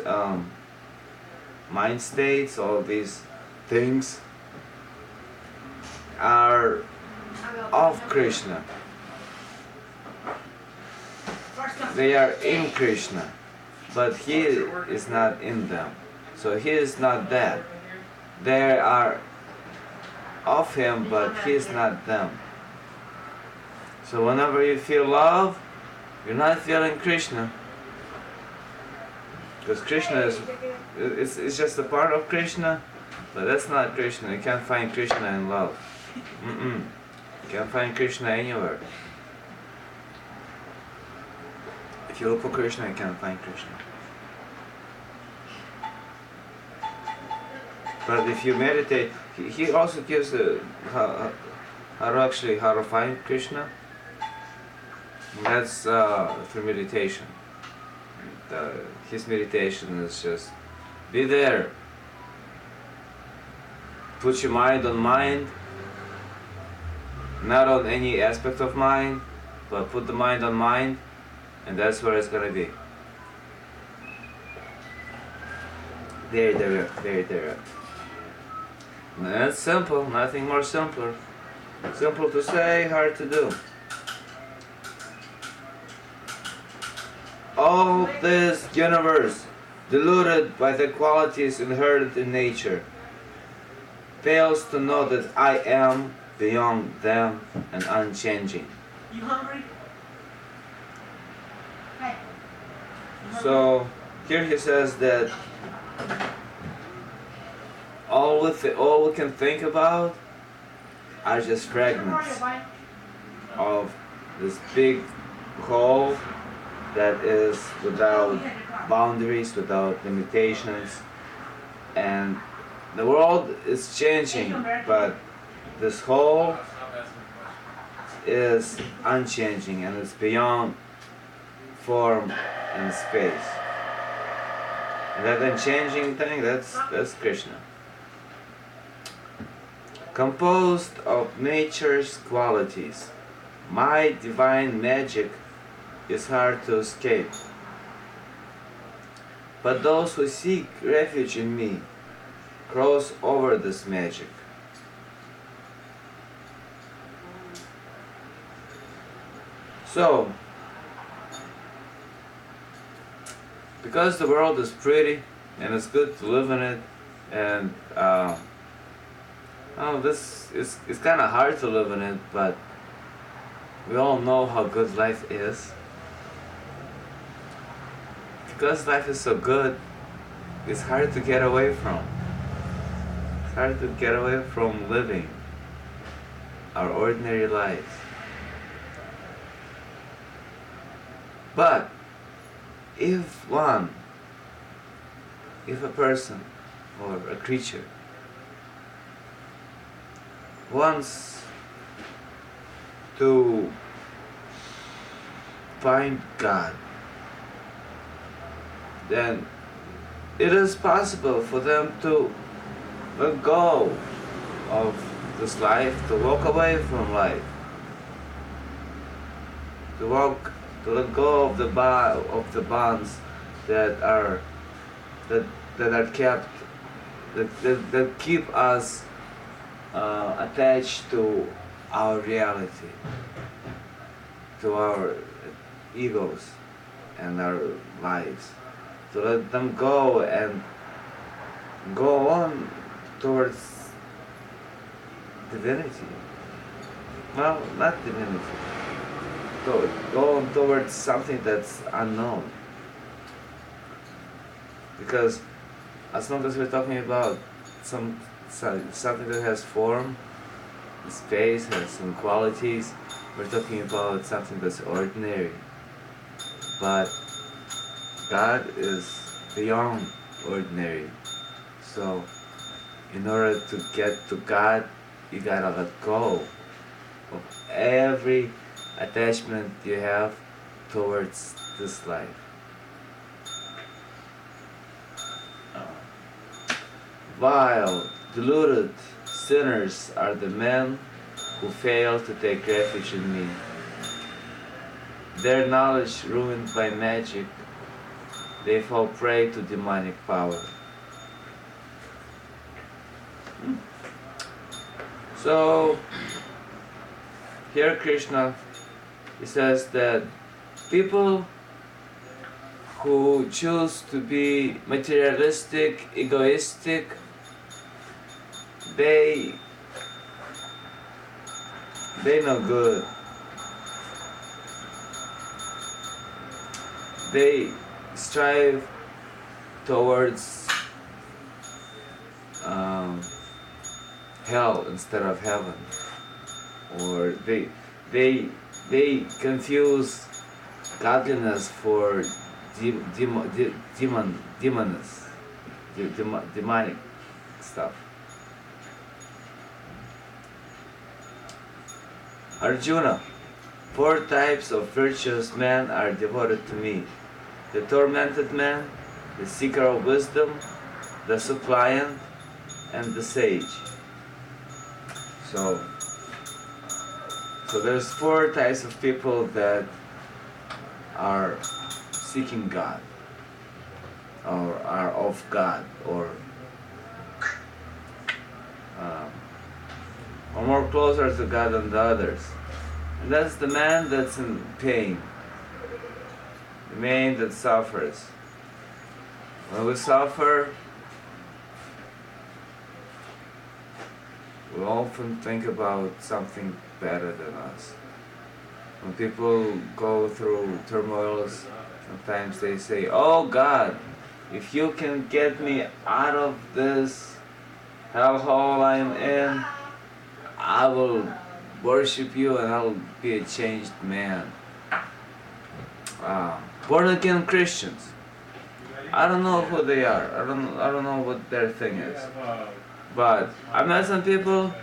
mind states, all of these things are of Krishna. They are in Krishna, but He is not in them. So He is not that. They are of Him, but He is not them. So whenever you feel love, you're not feeling Krishna. Because Krishna it's just a part of Krishna, but that's not Krishna. You can't find Krishna in love. You can't find Krishna anywhere. If you look for Krishna, you can't find Krishna. But if you meditate, he also gives how to find Krishna. That's through meditation. His meditation is just be there. Put your mind on mind, not on any aspect of mind, but put the mind on mind, and that's where it's gonna be. Very direct, very direct. And that's simple, nothing more simpler. Simple to say, hard to do. All this universe, deluded by the qualities inherent in nature, fails to know that I am beyond them and unchanging. You hungry? Hey. So here he says that all we can think about are just fragments of this big whole that is without boundaries, without limitations, and the world is changing, but this whole is unchanging and it's beyond form and space. And that unchanging thing, that's Krishna. Composed of nature's qualities, my divine magic is hard to escape. But those who seek refuge in me cross over this magic. So, because the world is pretty and it's good to live in it, and it's kind of hard to live in it, but we all know how good life is. Because life is so good, it's hard to get away from. It's hard to get away from living our ordinary lives. But if a person or a creature wants to find God, then it is possible for them to let go of this life, to walk away from life, to let go of the bonds that are kept, that keep us attached to our reality, to our egos and our lives. To let them go and go on towards divinity. Well, not divinity. Go on towards something that's unknown. Because as long as we're talking about something that has form, space, has some qualities, we're talking about something that's ordinary. But God is beyond ordinary. So in order to get to God, you gotta let go of every attachment you have towards this life. Vile, deluded sinners are the men who fail to take refuge in me. Their knowledge ruined by magic, they fall prey to demonic power. So, here Krishna, he says that people who choose to be materialistic, egoistic, they no good. They strive towards hell instead of heaven, or they confuse godliness for demonic stuff. Arjuna, 4 types of virtuous men are devoted to me: the tormented man, the seeker of wisdom, the suppliant, and the sage. So there's 4 types of people that are seeking God, or are of God, or more closer to God than the others. And that's the man that's in pain, the man that suffers. When we suffer, we often think about something better than us. When people go through turmoils, sometimes they say, "Oh God, if you can get me out of this hellhole I'm in, I will worship you and I'll be a changed man." Born again Christians, I don't know who they are. I don't know what their thing is. But I met some people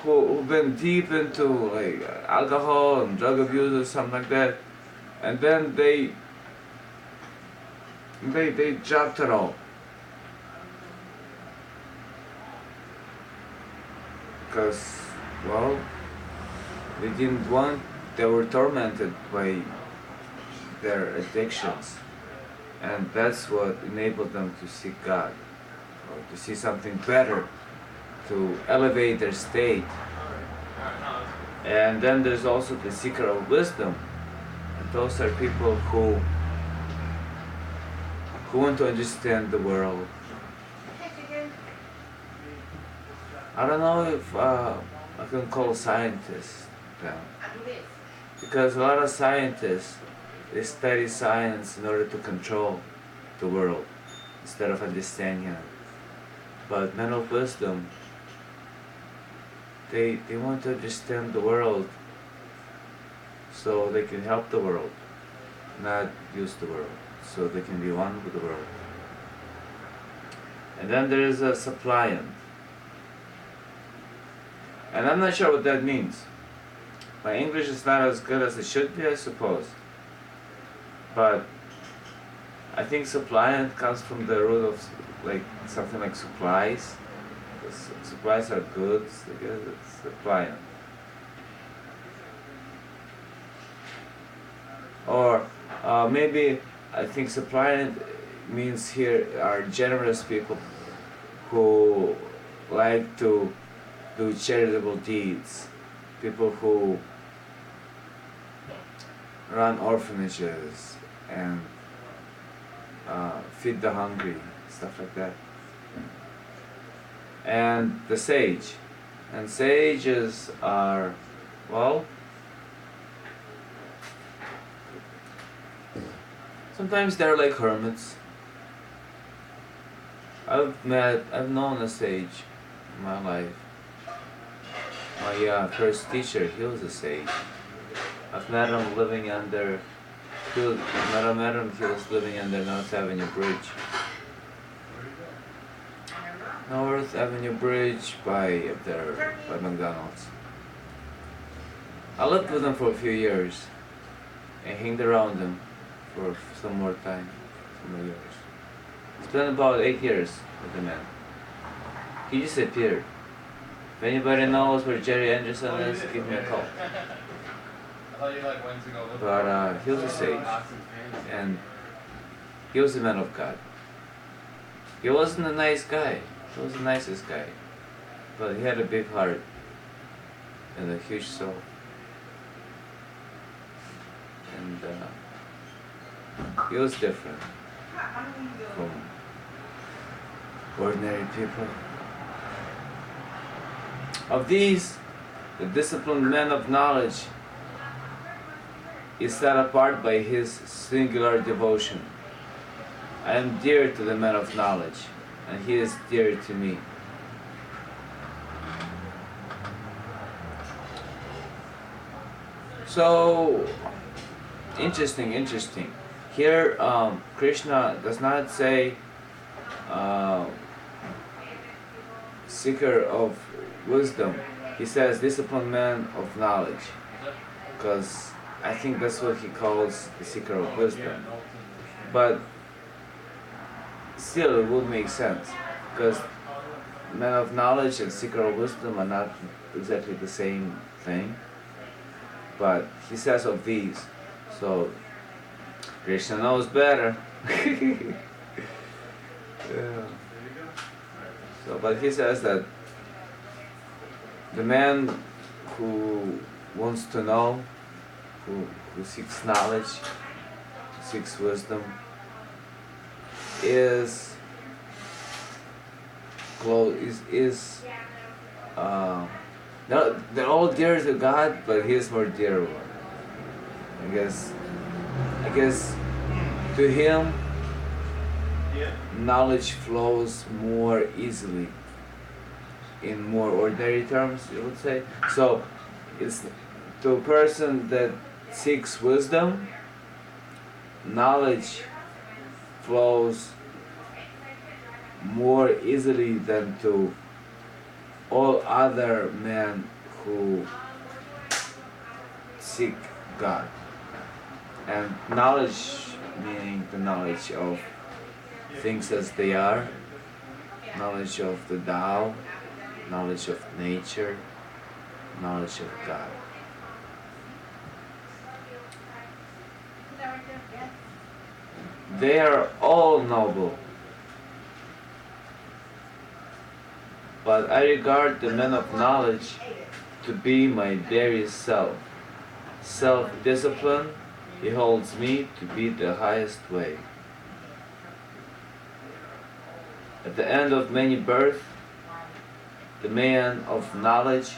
who've been deep into like alcohol and drug abuse or something like that, and then they dropped it all. Because, well, they didn't want, they were tormented by their addictions. And that's what enabled them to seek God, or to see something better, to elevate their state. And then there's also the seeker of wisdom. And those are people who want to understand the world. I don't know if I can call scientists them. Because a lot of scientists, they study science in order to control the world instead of understanding it. But men of wisdom, they want to understand the world so they can help the world, not use the world, so they can be one with the world. And then there is a suppliant. And I'm not sure what that means. My English is not as good as it should be, I suppose. But I think suppliant comes from the root of like something like supplies. Supplies are goods, I guess it's suppliant. Or maybe I think suppliant means here are generous people who like to do charitable deeds, people who run orphanages and feed the hungry, stuff like that. And the sage. And sages are, well, sometimes they're like hermits. I've known a sage in my life. My first teacher, he was a sage. I've met him living under, he was living under North Avenue Bridge. North Avenue Bridge by up there by McDonald's. I lived with them for a few years. I hanged around them for some more time, some more years. Spent about 8 years with the man. He disappeared. If anybody knows where Jerry Anderson is, give me a call. But he was a sage, and he was a man of God. He wasn't a nice guy. He was the nicest guy, but he had a big heart and a huge soul. And he was different from ordinary people. Of these, the disciplined man of knowledge is set apart by his singular devotion. I am dear to the man of knowledge, and he is dear to me. So, interesting. Here, Krishna does not say seeker of wisdom. He says disciplined man of knowledge, because I think that's what he calls the seeker of wisdom. But still, it would make sense, because man of knowledge and seeker of wisdom are not exactly the same thing. But he says of these, so Krishna knows better. Yeah. So, but he says that the man who wants to know, who seeks knowledge, who seeks wisdom, is they're all dear to God, but he is more dear one. I guess to him knowledge flows more easily, in more ordinary terms, you would say. So it's to a person that seeks wisdom, knowledge flows more easily than to all other men who seek God. And knowledge, meaning the knowledge of things as they are, knowledge of the Tao, knowledge of nature, knowledge of God. They are all noble, but I regard the man of knowledge to be my very self. Self-discipline, he holds me to be the highest way. At the end of many births, the man of knowledge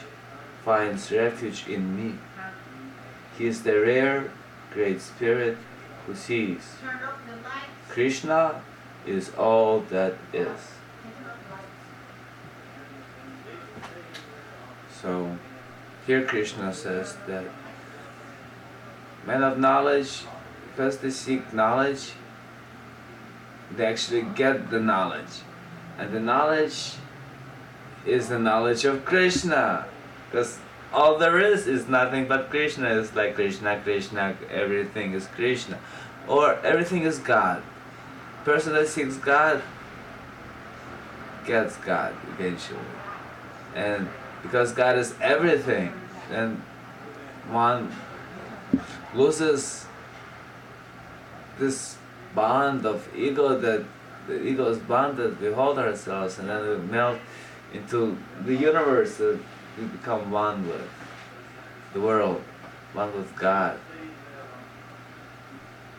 finds refuge in me. He is the rare, great spirit who sees. Krishna is all that is. So, here Krishna says that men of knowledge, because they seek knowledge, they actually get the knowledge. And the knowledge is the knowledge of Krishna, because all there is nothing but Krishna. It's like Krishna, everything is Krishna, or everything is God. The person that seeks God gets God eventually. And because God is everything, then one loses this bond of ego, that the ego's bond that we hold ourselves, and then we melt into the universe that we become one with the world, one with God.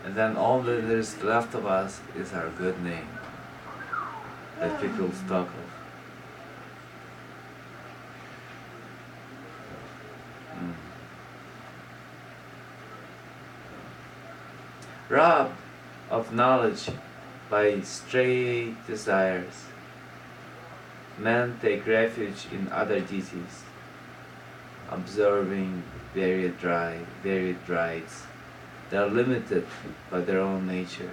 And then all that is left of us is our good name that people talk of. Robbed of knowledge by stray desires, men take refuge in other deities, observing varied rites. They are limited by their own nature.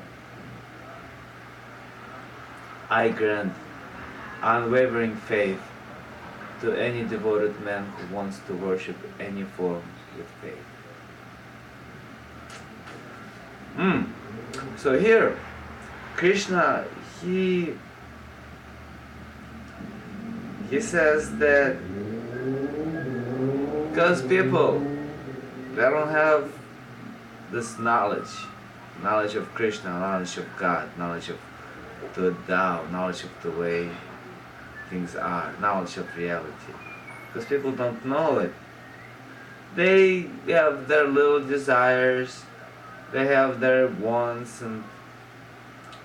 I grant unwavering faith to any devoted man who wants to worship any form with faith. So here, Krishna, he says that because people, they don't have this knowledge of Krishna, knowledge of God, knowledge of the Tao, knowledge of the way things are, knowledge of reality. Because people don't know it. They have their little desires, they have their wants, and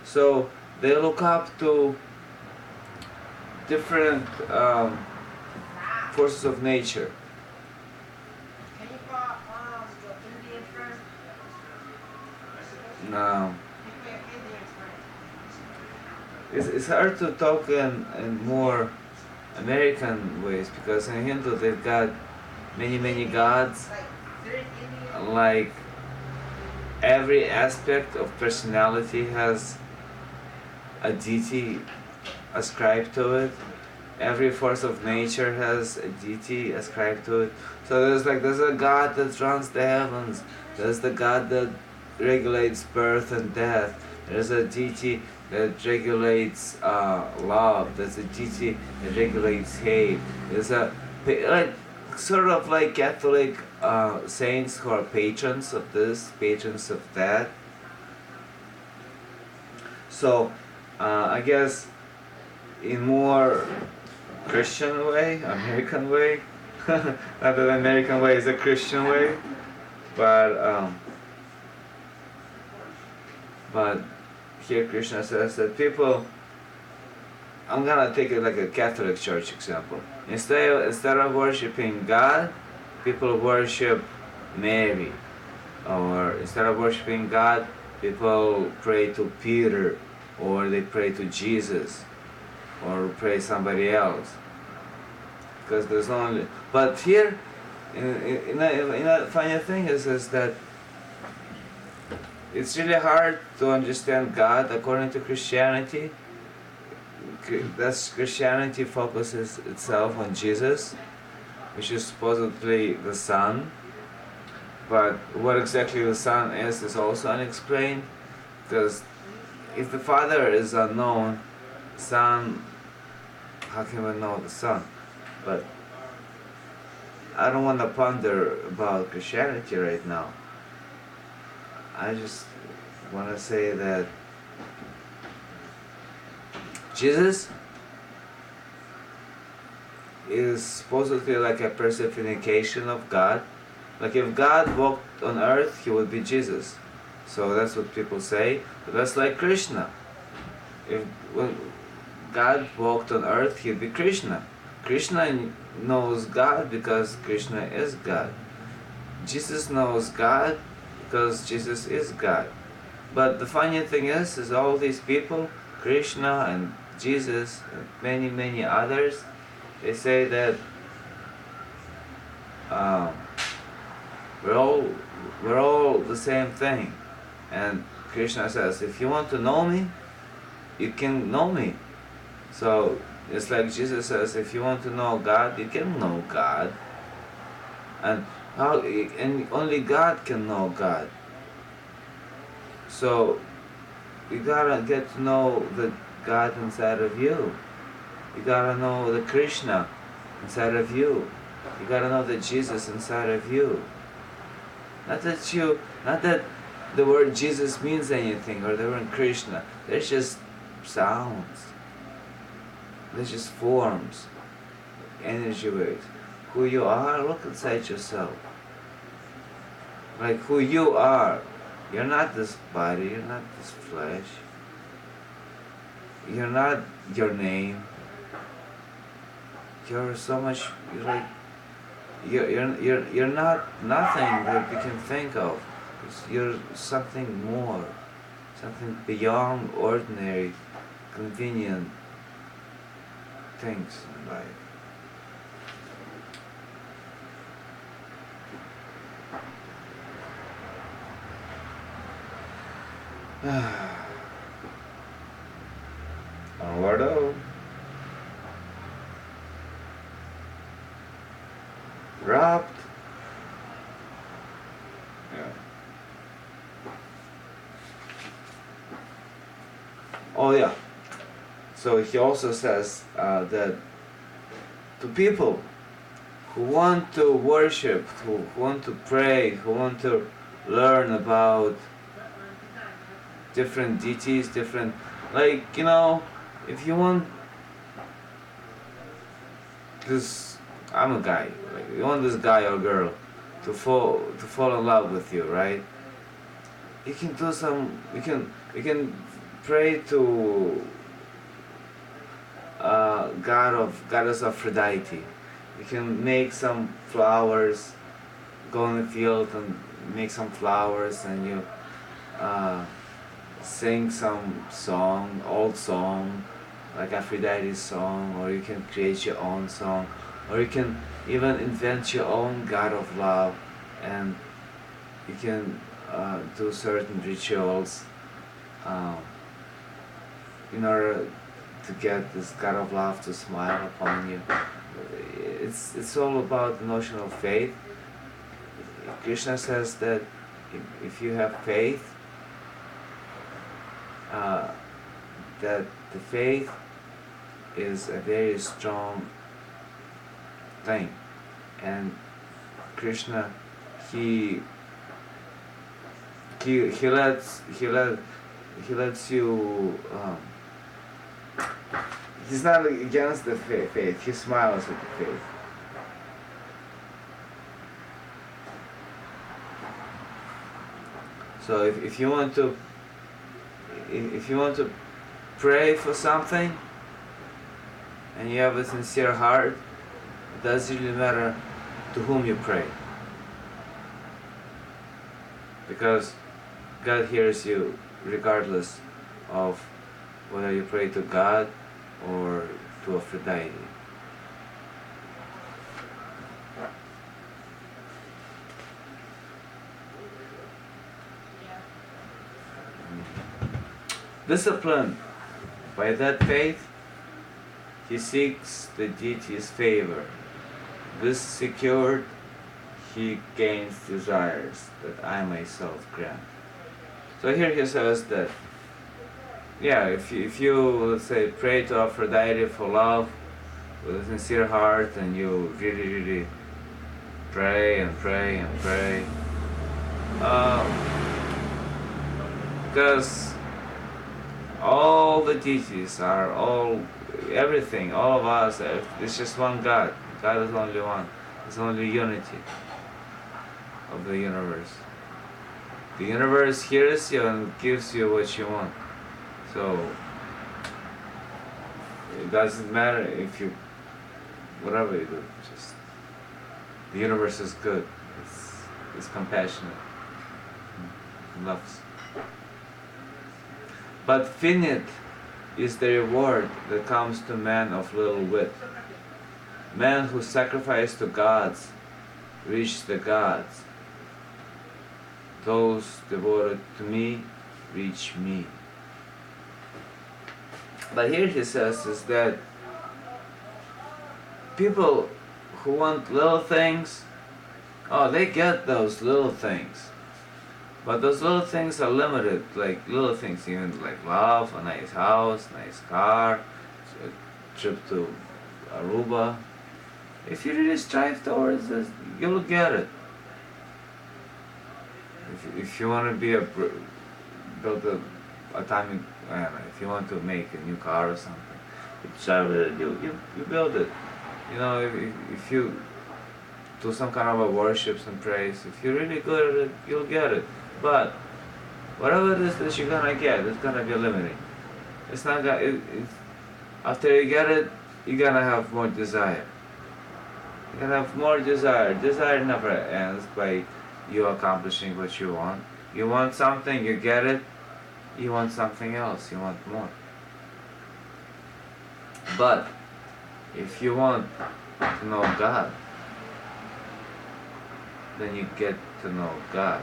so they look up to different forces of nature. No. It's hard to talk in more American ways, because in Hindu they've got many gods. Like every aspect of personality has a deity ascribed to it. Every force of nature has a deity ascribed to it. So there's a god that runs the heavens. There's the god that regulates birth and death. There's a deity that regulates love. There's a deity that regulates hate. There's a sort of like Catholic saints who are patrons of this, patrons of that. So I guess in more Christian way, American way, not that American way is a Christian way, but here Krishna says that people, I'm gonna take it like a Catholic Church example. Instead of worshiping God, people worship Mary. Or instead of worshiping God, people pray to Peter, or they pray to Jesus, or pray somebody else. Because there's only. But here, in a funny thing is that it's really hard to understand God according to Christianity. That's Christianity focuses itself on Jesus, which is supposedly the Son. But what exactly the Son is also unexplained, because if the Father is unknown, Son, how can we know the Son? But I don't want to ponder about Christianity right now. I just want to say that Jesus is supposedly like a personification of God. Like if God walked on earth, he would be Jesus. So that's what people say. But that's like Krishna. If when God walked on earth, he'd be Krishna. Krishna knows God because Krishna is God. Jesus knows God because Jesus is God. But the funny thing is all these people, Krishna and Jesus and many others, they say that we're all the same thing. And Krishna says, if you want to know me, you can know me. So it's like Jesus says, if you want to know God, you can know God. And only God can know God. So you gotta get to know the God inside of you. You gotta know the Krishna inside of you. You gotta know the Jesus inside of you. Not that the word Jesus means anything, or the word Krishna. There's just sounds. There's just forms, energy waves. Who you are, look inside yourself. Like who you are. You're not this body, you're not this flesh. You're not your name. You're so much, you're not nothing that you can think of. You're something more, something beyond ordinary, convenient things in life. Onward. wrapped. Yeah. Oh yeah. So he also says that to people who want to worship, who want to pray, who want to learn about different deities, different, like, if you want this, I'm a guy, like, you want this guy or girl to fall in love with you, right? You can do some, you can pray to goddess Aphrodite. You can make some flowers, go in the field and make some flowers, and you uh, sing some song, old song, like Aphrodite's song, or you can create your own song, or you can even invent your own god of love, and you can do certain rituals um, in order to get this god of love to smile upon you. It's all about the notion of faith. Krishna says that if you have faith, uh, that the faith is a very strong thing, and Krishna he lets you. He's not against the faith. He smiles with the faith. So if you want to pray for something and you have a sincere heart, it doesn't really matter to whom you pray, because God hears you regardless of whether you pray to God or to Aphrodite. Disciplined by that faith, he seeks the deity's favor. This secured, he gains desires that I myself grant. So here he says that, yeah, if you let's say pray to Aphrodite for love with a sincere heart, and you really pray and pray and pray, because all the deities are everything, all of us, it's just one God. God is only one. It's only unity of the universe. The universe hears you and gives you what you want. So it doesn't matter if you, whatever you do, just the universe is good. It's compassionate. It loves. But finite is the reward that comes to men of little wit. Men who sacrifice to gods reach the gods. Those devoted to me reach me. But here he says is that people who want little things, they get those little things. But those little things are limited, like little things, even like love, a nice house, nice car, a trip to Aruba. If you really strive towards this, you'll get it. If you want to build a atomic, I don't know, if you want to make a new car or something, you strive with it, you build it. If you do some kind of a worships and praise, if you're really good at it, you'll get it. But whatever it is that you're gonna get, it's gonna be limiting. It's not gonna. After you get it, you're gonna have more desire. You're gonna have more desire. Desire never ends by you accomplishing what you want. You want something, you get it. You want something else, you want more. But if you want to know God, then you get to know God.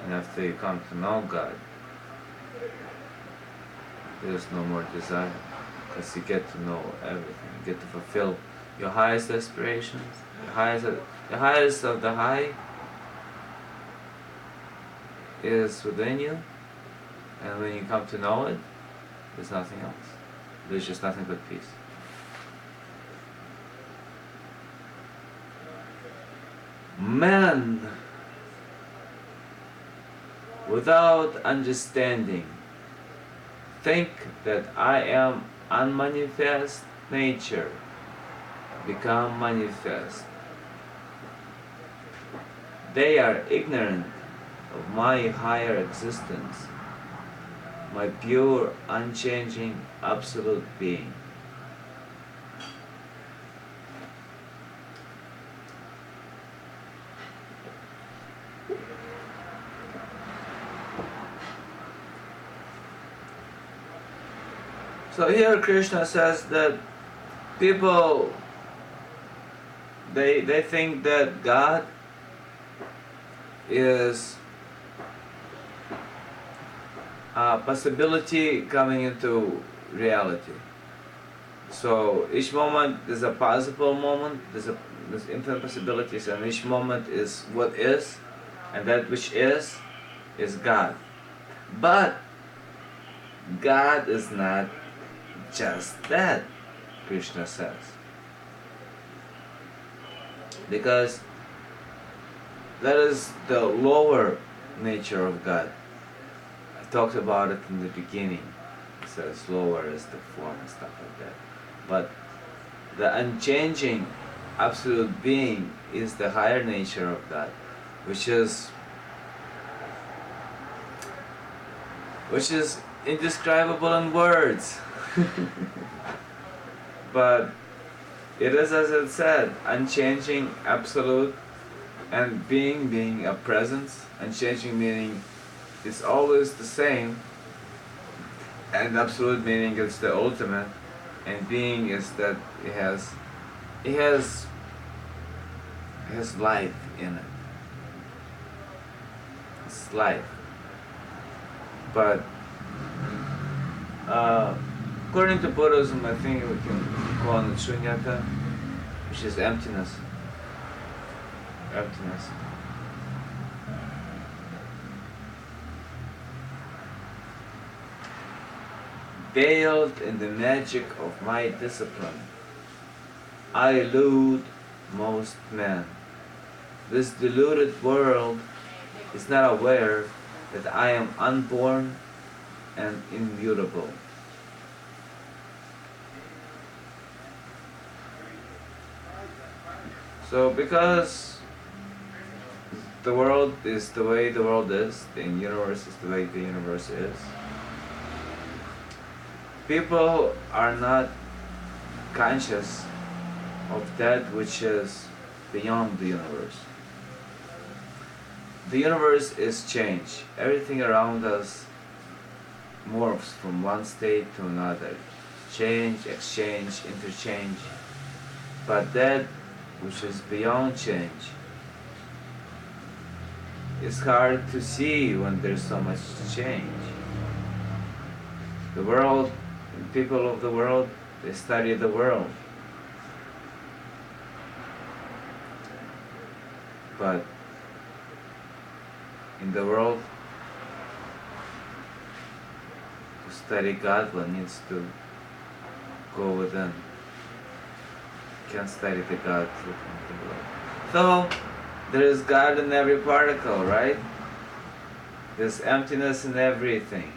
And after you come to know God, there's no more desire, because you get to know everything. You get to fulfill your highest aspirations, the highest of the high is within you, and when you come to know it, there's nothing else. There's just nothing but peace. Men, without understanding, think that I am unmanifest nature, become manifest. They are ignorant of my higher existence, my pure, unchanging, absolute being. So here Krishna says that people, they think that God is a possibility coming into reality. So each moment is a possible moment, there's infinite possibilities, and each moment is what is, and that which is God. But God is not just that, Krishna says. Because that is the lower nature of God. I talked about it in the beginning. It says lower is the form and stuff like that. But the unchanging absolute being is the higher nature of God, which is indescribable in words. But it is, as it said, unchanging, absolute, and being a presence. Unchanging meaning it's always the same, and absolute meaning it's the ultimate, and being is that it has life in it. It's life. But according to Buddhism, I think we can call it shunyata, which is emptiness. Emptiness. Veiled in the magic of my discipline, I elude most men. This deluded world is not aware that I am unborn and immutable. So because the world is the way the world is, the universe is the way the universe is, people are not conscious of that which is beyond the universe. The universe is change. Everything around us morphs from one state to another. Change, exchange, interchange. But that which is beyond change is hard to see when there's so much change. The world, people of the world, they study the world. But in the world, to study God, one needs to go within. Can't study the God looking at the world. So there is God in every particle, right? There's emptiness in everything.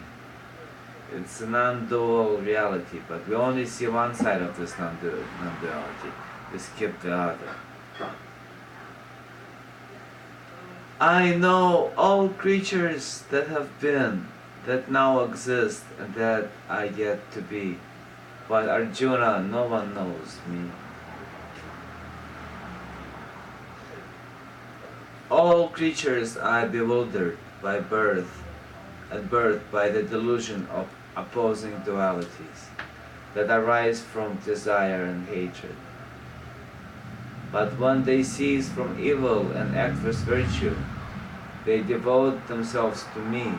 It's a non-dual reality, but we only see one side of this non-duality. We skip the other. I know all creatures that have been, that now exist, and that are yet to be. But Arjuna, no one knows me. All creatures are bewildered by birth, at birth by the delusion of opposing dualities that arise from desire and hatred. But when they cease from evil and act with virtue, they devote themselves to me,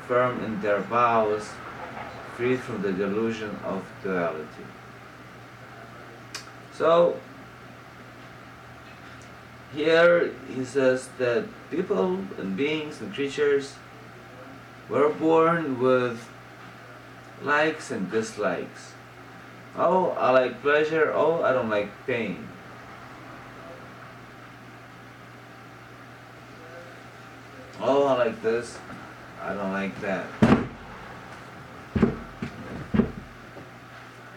firm in their vows, free from the delusion of duality. So here he says that people and beings and creatures were born with likes and dislikes. Oh, I like pleasure. Oh, I don't like pain. Oh, I like this. I don't like that.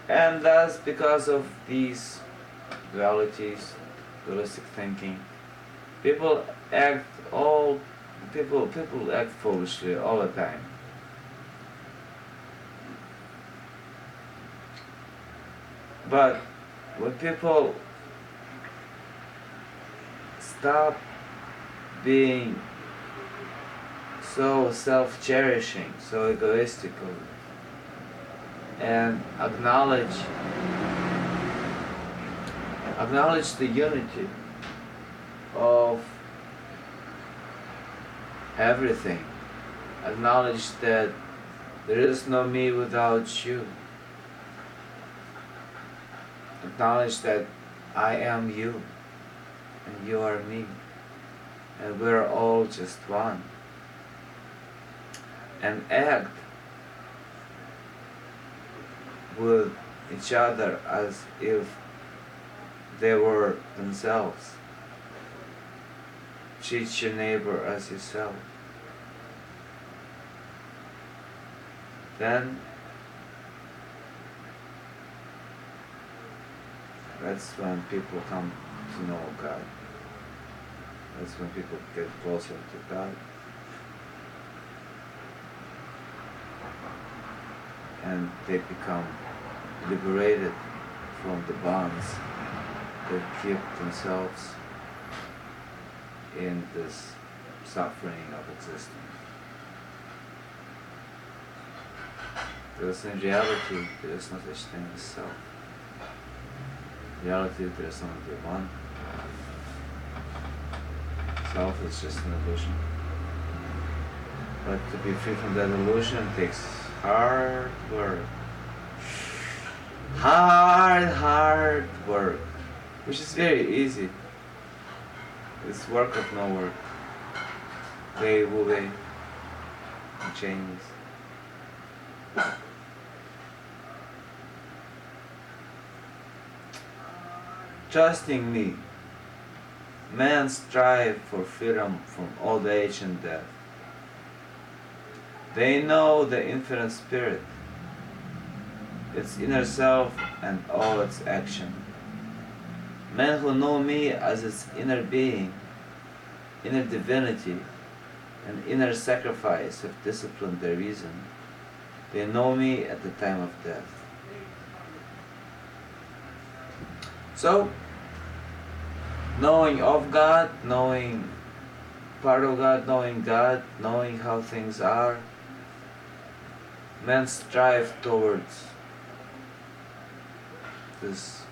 And that's because of these dualities, dualistic thinking. People act all people act foolishly all the time. But when people stop being so self-cherishing, so egoistical, and acknowledge the unity of everything, acknowledge that there is no me without you, acknowledge that I am you and you are me, and we're all just one, and act with each other as if they were themselves. Treat your neighbor as yourself. Then that's when people come to know God. That's when people get closer to God. And they become liberated from the bonds that keep themselves in this suffering of existence. Because in reality, there is no such thing as self. In reality, there is only one. Self is just an illusion. But to be free from that illusion takes hard work. Hard work. Which is very easy. It's work of no work. Wei Wu Wei in Chinese. Trusting me, men strive for freedom from old age and death. They know the infinite spirit, its inner self and all its action. Men who know me as its inner being, inner divinity, and inner sacrifice have disciplined their reason. They know me at the time of death. So, knowing of God, knowing part of God, knowing how things are, men strive towards this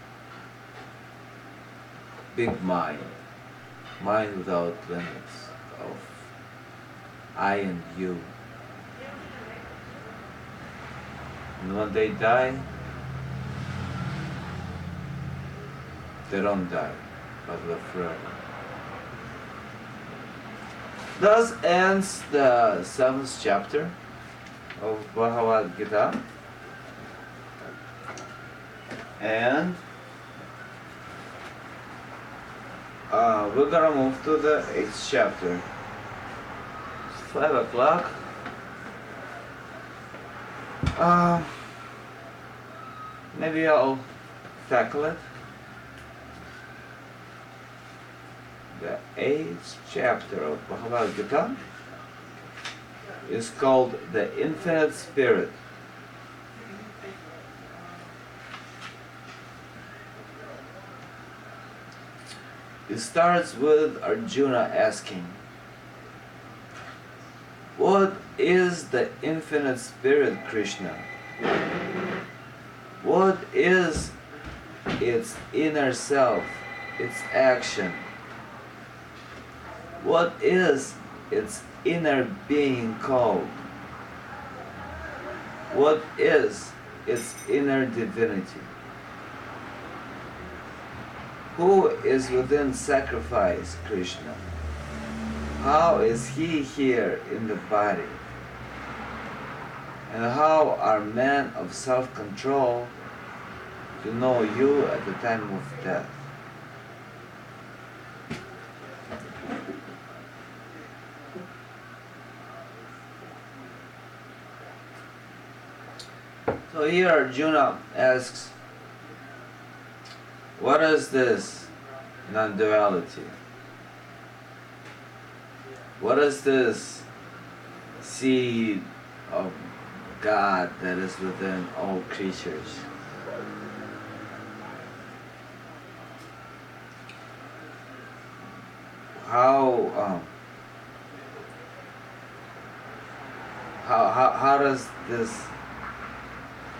big mind without limits of I and you. And when they die, they don't die, but live forever. Thus ends the 7th chapter of Bhagavad Gita. And we're gonna move to the 8th chapter. It's 5 o'clock. Maybe I'll tackle it. The 8th chapter of Bhagavad Gita is called the Infinite Spirit. It starts with Arjuna asking, what is the Infinite Spirit, Krishna? What is its inner self, its action? What is its inner being called? What is its inner divinity? Who is within sacrifice, Krishna? How is he here in the body? And how are men of self-control to know you at the time of death? So here Arjuna asks, what is this non-duality? What is this seed of God that is within all creatures? How does this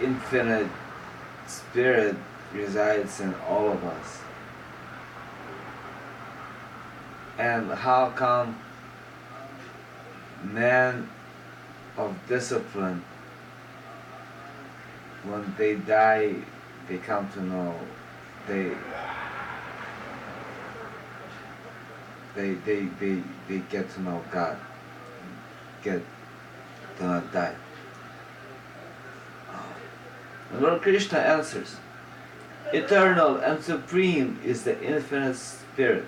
infinite spirit resides in all of us? And how come men of discipline, when they die, they come to know, they get to know God, do not die? And Lord Krishna answers, eternal and supreme is the infinite spirit.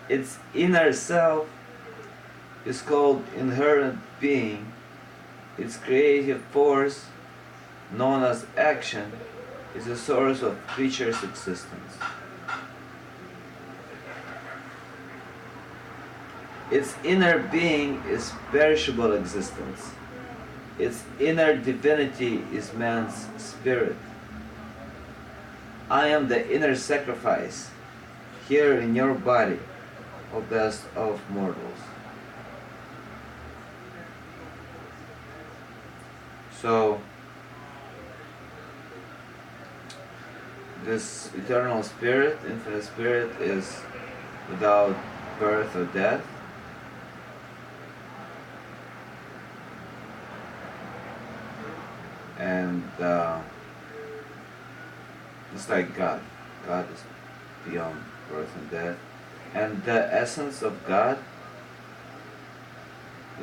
Its inner self is called inherent being. Its creative force, known as action, is the source of creatures' existence. Its inner being is perishable existence. Its inner divinity is man's spirit. I am the inner sacrifice here in your body, O best of mortals. So, this eternal spirit, infinite spirit, is without birth or death. And it's like God. God is beyond birth and death. And the essence of God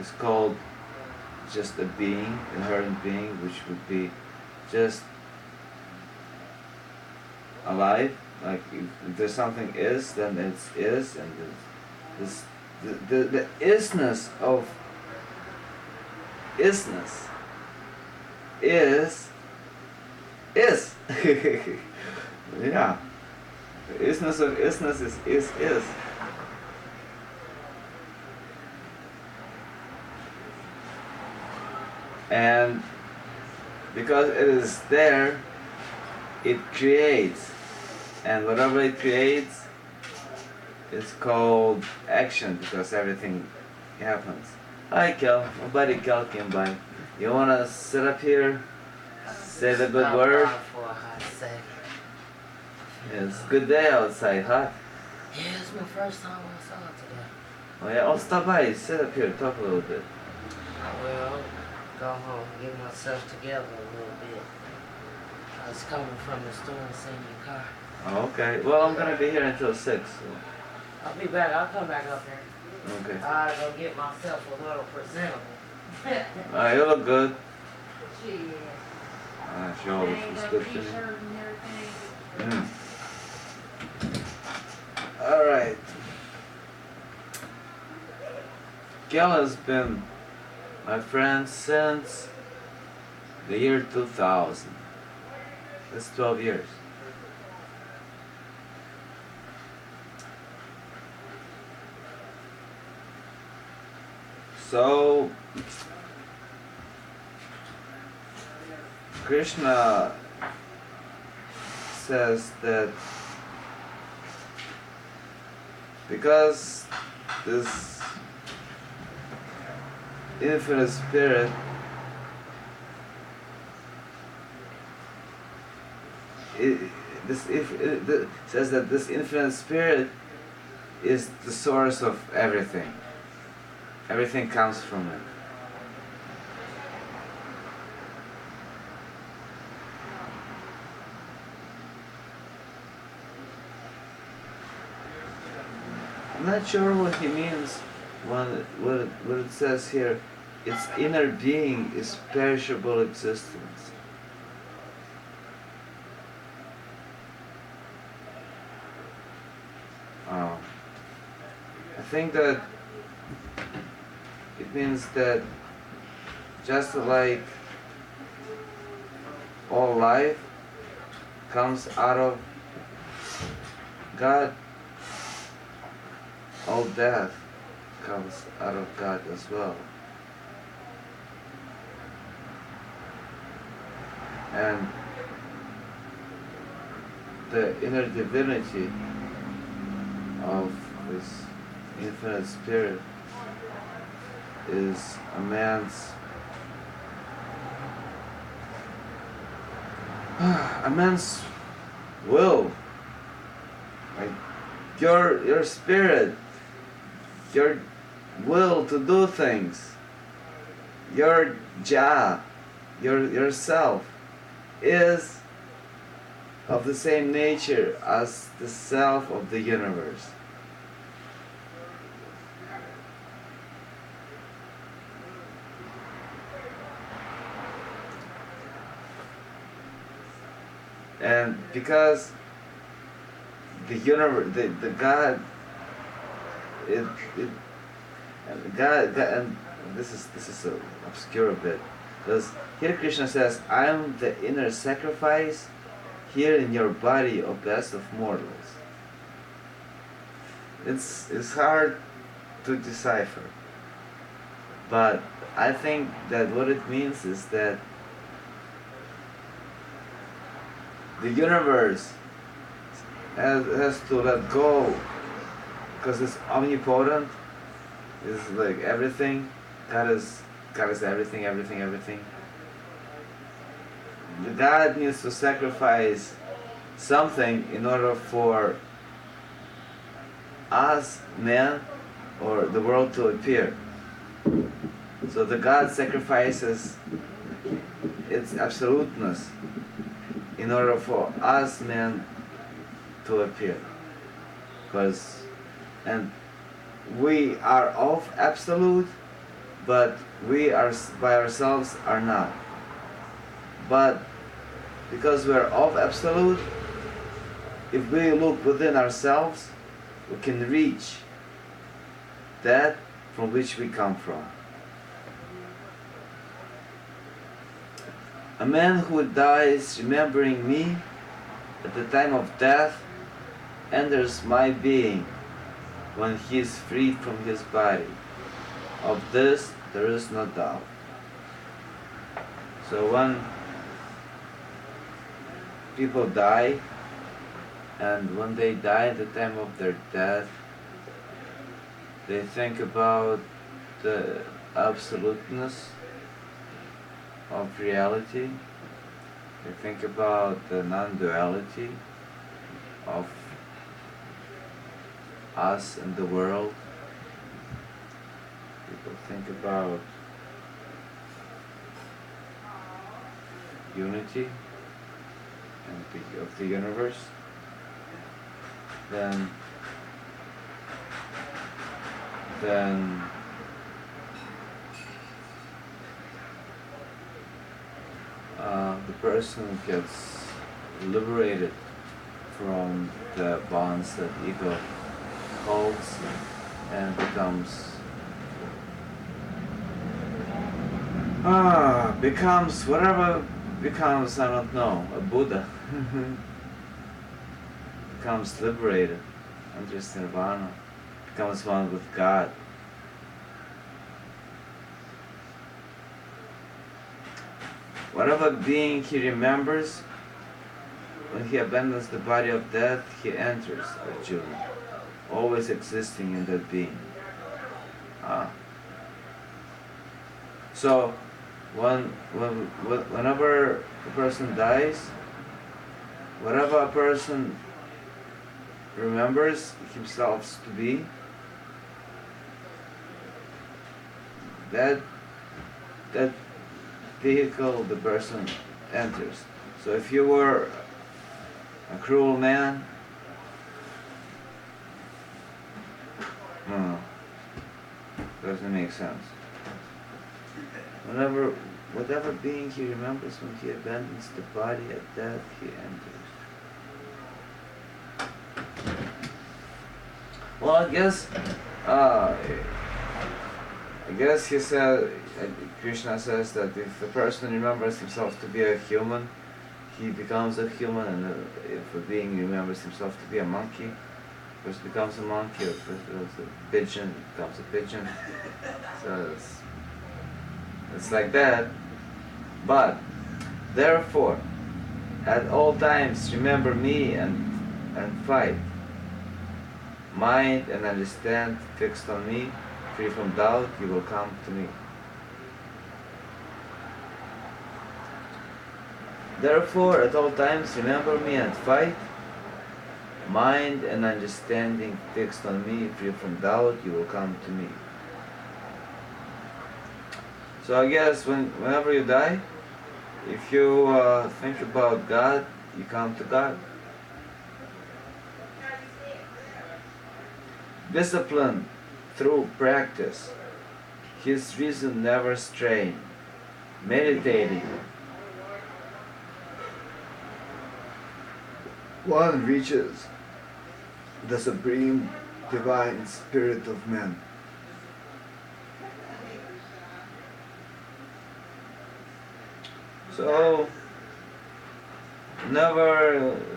is called just a being, inherent being, which would be just alive. Like if there's something is, then it's is, and the isness of isness is. Yeah. The isness of isness is. And because it is there, it creates. And whatever it creates is called action, because everything happens. Hi Kel, my buddy Kel came by. You wanna sit up here? Say the good word? For a hot second. It's a good day outside, huh? Yeah, it's my first time outside today. Oh yeah, I'll stop by, sit up here, talk a little bit. I will go home, get myself together a little bit. I was coming from the store and seeing your car. Oh, okay. Well, I'm gonna be here until 6. So. I'll be back. I'll come back up here. Okay. I'll go get myself a little presentable. You look good. She She always was good to me. Alright. Kel has been my friend since the year 2000. That's 12 years. So, Krishna says that because this infinite spirit says that this infinite spirit is the source of everything. Everything comes from it. I'm not sure what he means when what it says here. Its inner being is perishable existence. I think that it means that just like all life comes out of God, all death comes out of God as well. And the inner divinity of this infinite spirit is a man's will. Like your spirit, your will to do things, your job, yourself is of the same nature as the self of the universe. And because the universe, the God, God, and this is so obscure a bit, because here Krishna says, "I am the inner sacrifice here in your body, O best of mortals." It's hard to decipher, but I think that what it means is that the universe has to let go, because it's omnipotent. It's like everything. God is everything, everything, everything. The God needs to sacrifice something in order for us, man, or the world to appear. So the God sacrifices its absoluteness in order for us, man, to appear. And we are of absolute, but we are by ourselves are not. But because we are of absolute, if we look within ourselves, we can reach that from which we come from. A man who dies remembering me at the time of death enters my being when he is freed from his body. Of this there is no doubt. So when people die, and when they die at the time of their death, they think about the absoluteness of reality. They think about the non-duality of us and the world. People think about unity and of the universe. Then the person gets liberated from the bonds that ego holds and becomes whatever becomes, I don't know, a Buddha. Becomes liberated, enters nirvana, becomes one with God. Whatever being he remembers, when he abandons the body of death, he enters Arjuna, always existing in that being. So, whenever a person dies, whatever a person remembers himself to be, that vehicle the person enters. So if you were a cruel man, Doesn't make sense. Whatever being he remembers when he abandons the body at death, he enters. Well, I guess he said, Krishna says that if a person remembers himself to be a human, he becomes a human, and if a being remembers himself to be a monkey, first becomes a monkey, or first becomes a pigeon, becomes a pigeon. So it's like that. But therefore, at all times remember me and fight. Mind and understand fixed on me, free from doubt, you will come to me. Therefore, at all times remember me and fight. Mind and understanding fixed on me, free from doubt, you will come to me. So I guess whenever you die, if you think about God, you come to God. Discipline through practice, his reason never strain. Meditating, one reaches the supreme divine spirit of man.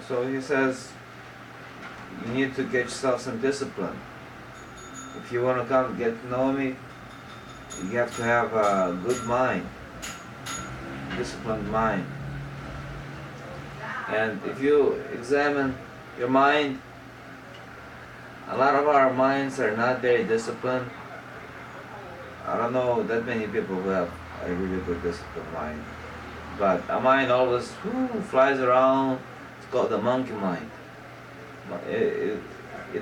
So he says, you need to get yourself some discipline. If you want to come get to know me, you have to have a good mind, disciplined mind. And if you examine your mind, a lot of our minds are not very disciplined. I don't know that many people who have a really good disciplined mind. But a mind always flies around. It's called the monkey mind. It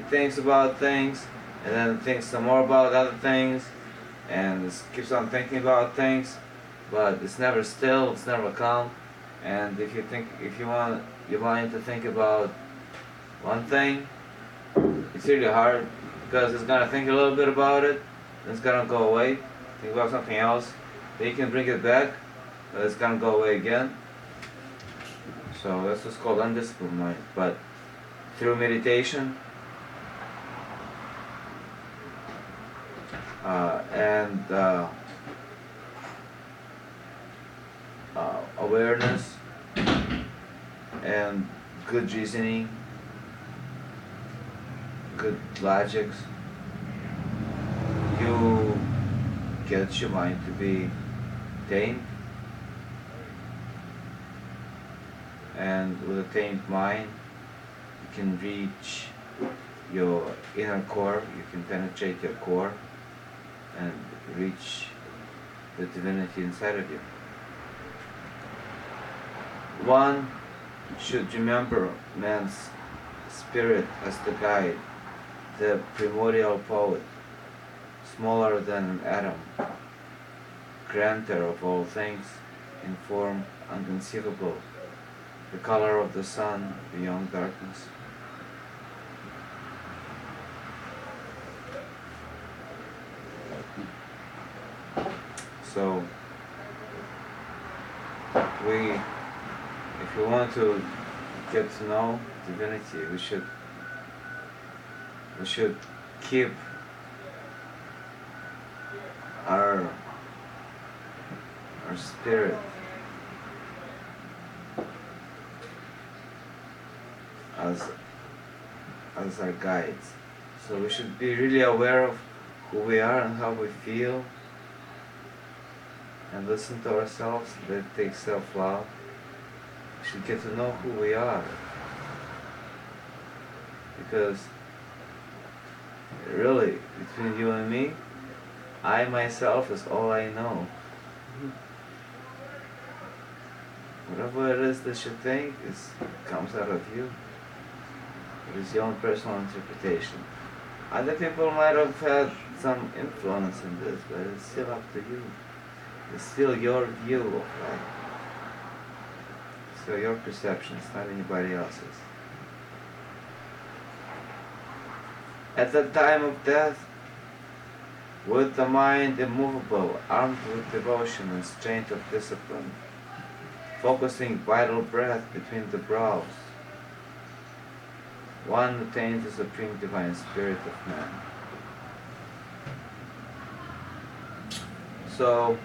thinks about things, and then thinks some more about other things, and it keeps on thinking about things, but it's never still, it's never calm. And if you want your mind to think about one thing, it's really hard, because it's gonna think a little bit about it, then it's gonna go away, think about something else, then you can bring it back, but it's gonna go away again. So that's what's called undisciplined mind. But through meditation and awareness and good reasoning, good logics, you get your mind to be tamed. And with a tamed mind, you can reach your inner core, you can penetrate your core and reach the divinity inside of you. One should remember man's spirit as the guide, the primordial poet, smaller than an atom, grantor of all things, in form unconceivable, the color of the sun beyond darkness. So, if we want to get to know divinity, we should keep our spirit as our guides. So we should be really aware of who we are and how we feel, and listen to ourselves. That takes self-love. We should get to know who we are, because really, between you and me, I myself is all I know. Whatever it is that you think comes out of you. It is your own personal interpretation. Other people might have had some influence in this, but it's still up to you. It's still your view of life. So your perception, it's not anybody else's. At the time of death, with the mind immovable, armed with devotion and strength of discipline, focusing vital breath between the brows, one attains the supreme divine spirit of man. So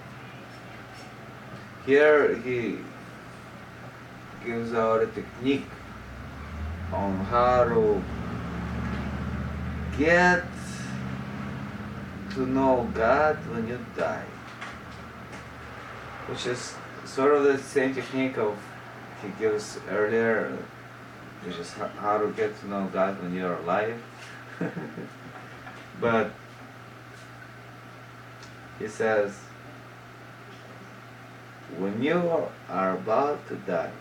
here he gives out a technique on how to get to know God when you die, which is sort of the same technique of he gives earlier, which is how to get to know God when you're alive. But he says, when you are about to die,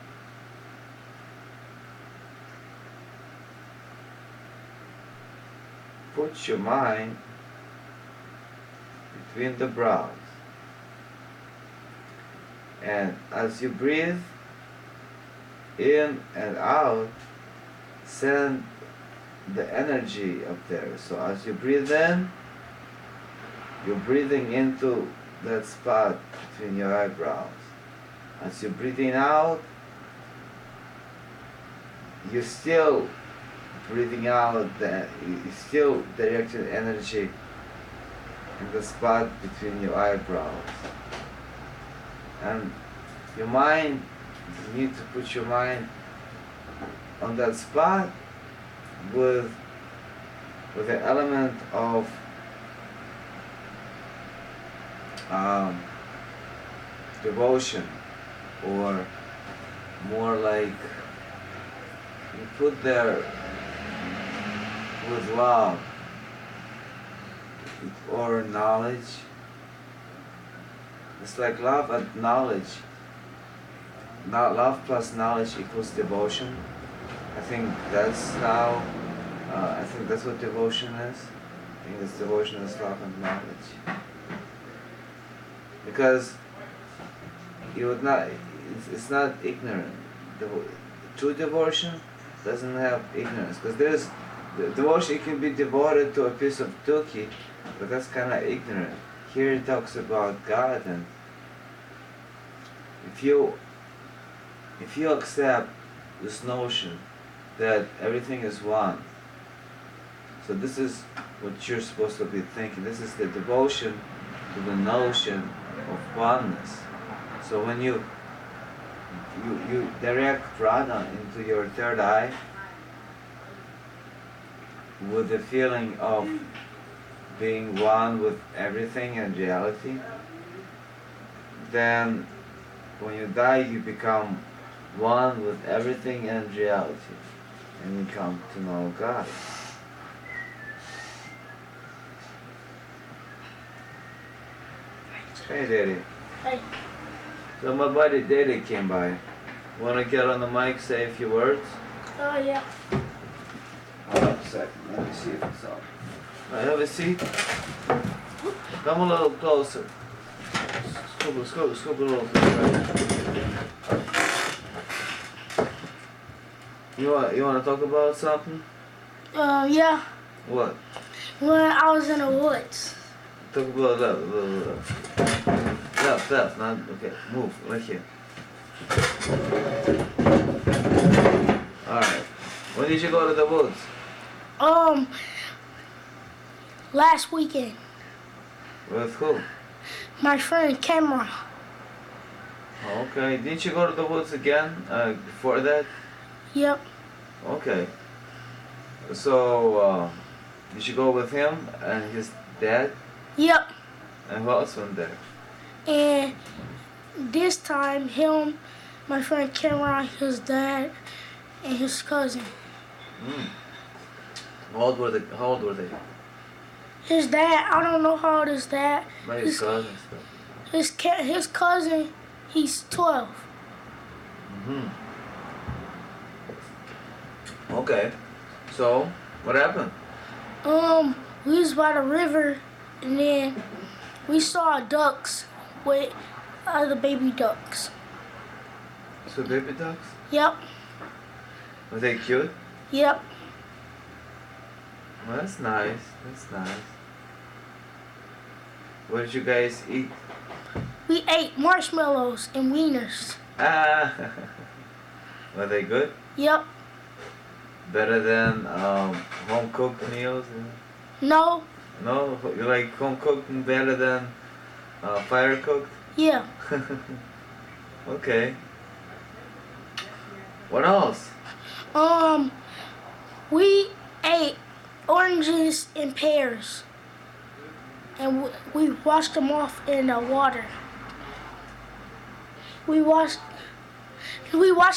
put your mind between the brows, and as you breathe in and out, send the energy up there. So as you breathe in, you're breathing into that spot between your eyebrows. As you're breathing out, you're still breathing out, you're still directing energy in the spot between your eyebrows. And your mind, you need to put your mind on that spot with the element of devotion, or more like you put there with love or knowledge. It's like love and knowledge. Not love plus knowledge equals devotion. I think that's how. I think that's what devotion is. I think this devotion is love and knowledge. Because you would not. It's not ignorant. True devotion doesn't have ignorance. Because there's devotion. It can be devoted to a piece of turkey, but that's kind of ignorant. Here it talks about God, and if you accept this notion that everything is one, so this is what you're supposed to be thinking. This is the devotion to the notion of oneness. So when you direct prana into your third eye with the feeling of being one with everything and reality, then when you die you become one with everything and reality, and you come to know God. Hey Daddy. Hey. So my buddy Daddy came by. Wanna get on the mic, say a few words? Oh, yeah. Hold up a second, let me see if it's on. Alright, have a seat. Come a little closer. Scoop a little closer. You wanna talk about something? Yeah. What? When I was in the woods. Talk about left. Left, not, okay, move, right here. Alright. When did you go to the woods? Last weekend. With who? My friend Cameron. Okay, didn't you go to the woods again before that? Yep. Okay. So, did you go with him and his dad? Yep. And who else went there? And this time, my friend Cameron, his dad, and his cousin. How old were they? His dad, I don't know how old his dad. Maybe his cousins. His cousin, he's 12. Okay. So, what happened? We was by the river, and then we saw ducks with other baby ducks. So baby ducks? Yep. Were they cute? Yep. Well, that's nice. That's nice. What did you guys eat? We ate marshmallows and wieners. Ah, were they good? Yep. Better than home cooked meals? No. No, you like home cooked better than fire cooked? Yeah. Okay. What else? We ate oranges and pears, and we washed them off in the water. We washed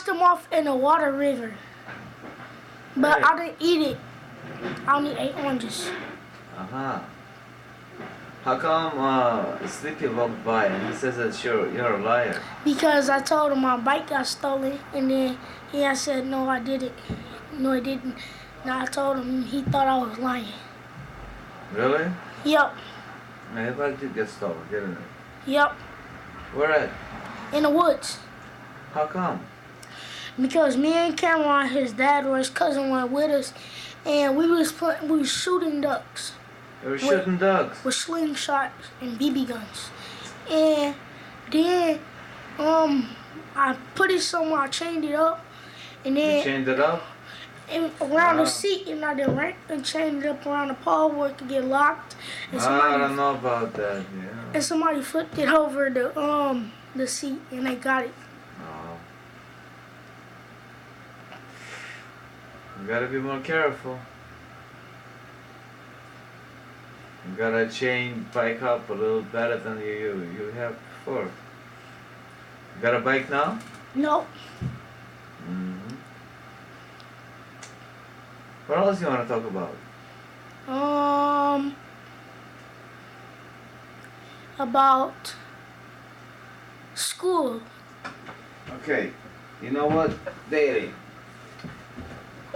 them off in a water river. But Right. I didn't eat it. I only ate oranges. Uh-huh. How come Sleepy walked by and he says that you're a liar? Because I told him my bike got stolen, and then I said, no, I didn't. No, I didn't. And I told him, he thought I was lying. Really? Yep, My bike did get stolen, didn't it? yep, Where at? in the woods. How come? Because me and Cameron, his dad or his cousin went with us, and we was shooting ducks You were shooting dogs. with slingshots and BB guns. And then I put it somewhere, I chained it up, and You then chained it up? around Wow. the seat, and I did right and chained it up around the pole where it could get locked. And I don't know about that, yeah. and somebody flipped it over the seat, and they got it. Oh. You gotta be more careful. You gotta chain bike up a little better than you have before. You got a bike now? Nope. Mm-hmm. What else you want to talk about? About school. Okay, you know what, Daily?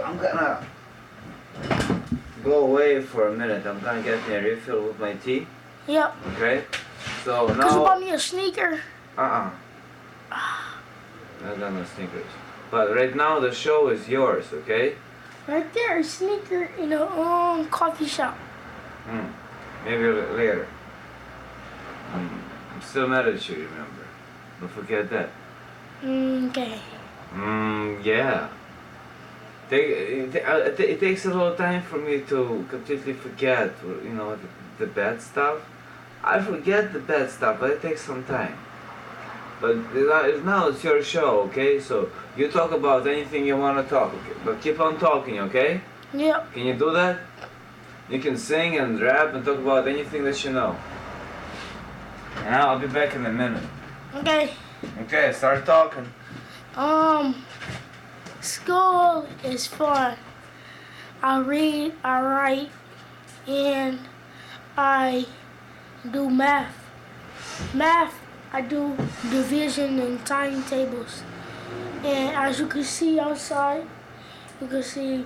I'm gonna go away for a minute. I'm gonna get me a refill with my tea. Yep. Okay? So Cause you now. bought me a sneaker. I got no sneakers. But right now the show is yours, okay? Right there, a sneaker in a coffee shop. Maybe later. I'm still mad at you, remember? Don't forget that. Okay. Yeah. It takes a little time for me to completely forget, you know, the bad stuff. I forget the bad stuff, but it takes some time. But now it's your show, okay? So you talk about anything you want to talk, okay? But keep on talking, okay? Yep. Can you do that? You can sing and rap and talk about anything that you know. And I'll be back in a minute. Okay. Okay, start talking. School is fun. I read, I write, and I do math. Math, I do division and timetables. And as you can see outside, you can see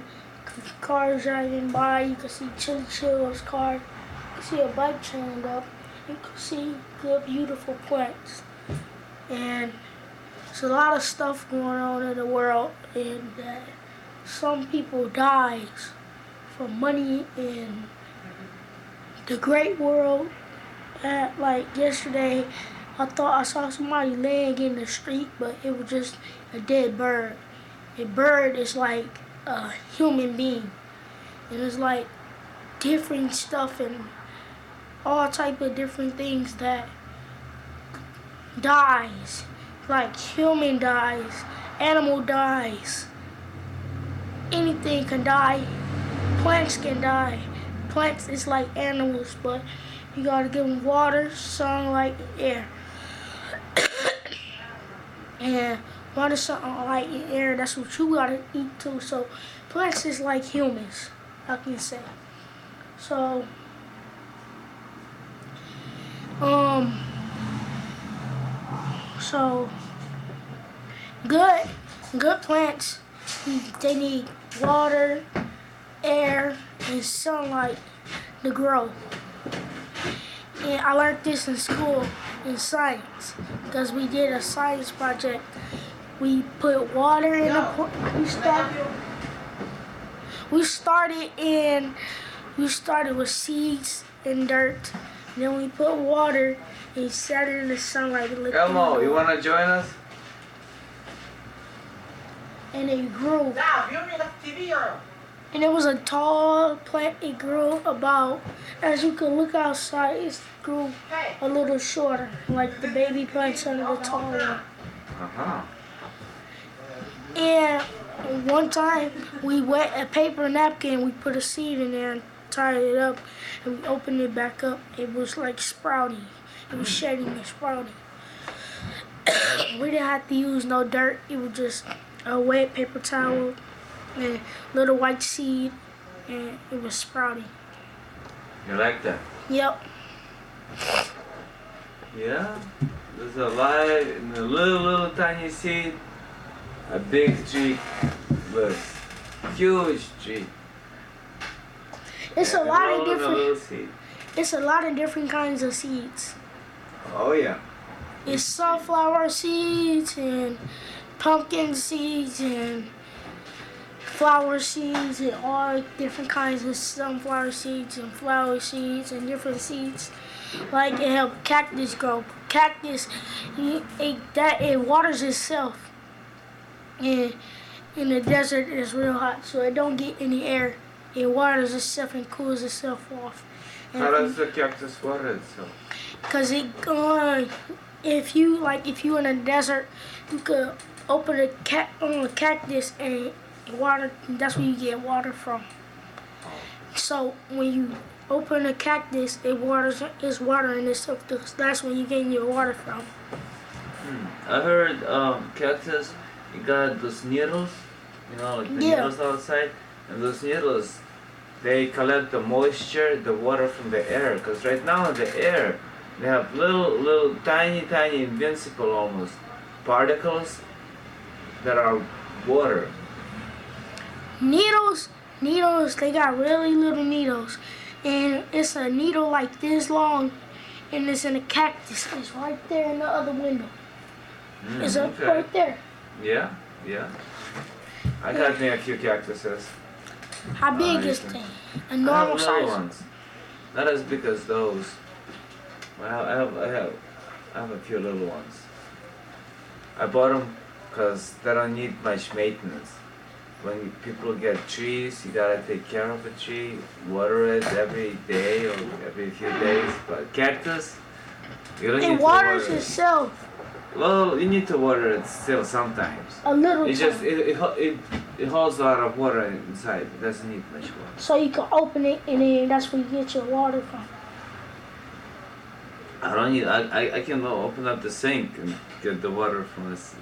cars driving by, you can see Chili Chill's car, you can see a bike chained up, you can see good, beautiful plants. And there's a lot of stuff going on in the world, and some people dies for money in the great world. Like yesterday, I thought I saw somebody laying in the street, but it was just a dead bird. A bird is like a human being. And it's like different stuff and all type of different things that dies. Like human dies, animal dies, anything can die, plants can die. Plants is like animals, but you gotta give them water, sunlight, air. And water, sunlight, and air, that's what you gotta eat too. So plants is like humans, I can say. So, so good plants, they need water, air, and sunlight to grow. And I learned this in school in science because we did a science project. We put water in we started with seeds and dirt. Then we put water and set it in the sunlight and let Elmo, it you grow. wanna join us? And it grew. 야, 미연이가 TV야. And it was a tall plant. It grew about, as you can look outside, it grew Hey. a little shorter, like the baby plants under the tall one. Uh-huh. And one time we wet a paper napkin, we put a seed in there and tied it up, and we opened it back up. It was like sprouting. It was shedding and sprouting. We didn't have to use no dirt. It was just a wet paper towel and little white seed, and it was sprouting. You like that? Yep. Yeah? There's a live in a little tiny seed, a big tree with huge tree. It's a And lot all of in a little different. seed. It's a lot of different kinds of seeds. Oh yeah. It's sunflower seeds and pumpkin seeds and flower seeds and all different kinds of sunflower seeds and flower seeds and different seeds. Like it helped cactus grow. Cactus, it waters itself. And in the desert, it's real hot, so it don't get any air. It waters itself and cools itself off. How does the cactus water itself? Cause if you in a desert, you could open a cactus and water. That's where you get water from. So when you open a cactus, it's watering itself. That's when you get your water from. I heard cactus, you got those needles, you know, like the Yeah. needles outside, and those needles, they collect the moisture, the water from the air. Because right now in the air, they have little tiny, invincible almost particles that are water. Needles, they got really little needles, and it's a needle like this long, and it's in a cactus. It's right there in the other window. It's up Okay. right there. Yeah. I got me a few cactuses. How big is Nice. they? A I have normal little size. ones, not as big as those. I have a few little ones. I bought them because they don't need much maintenance. When people get trees, you gotta take care of a tree, water it every day or every few days. But cactus, you don't need It to waters water it. itself Well, you need to water it still sometimes. a little It just time. it holds a lot of water inside. It doesn't need much water. So you can open it, and then that's where you get your water from. I don't need. I can open up the sink and get the water from this.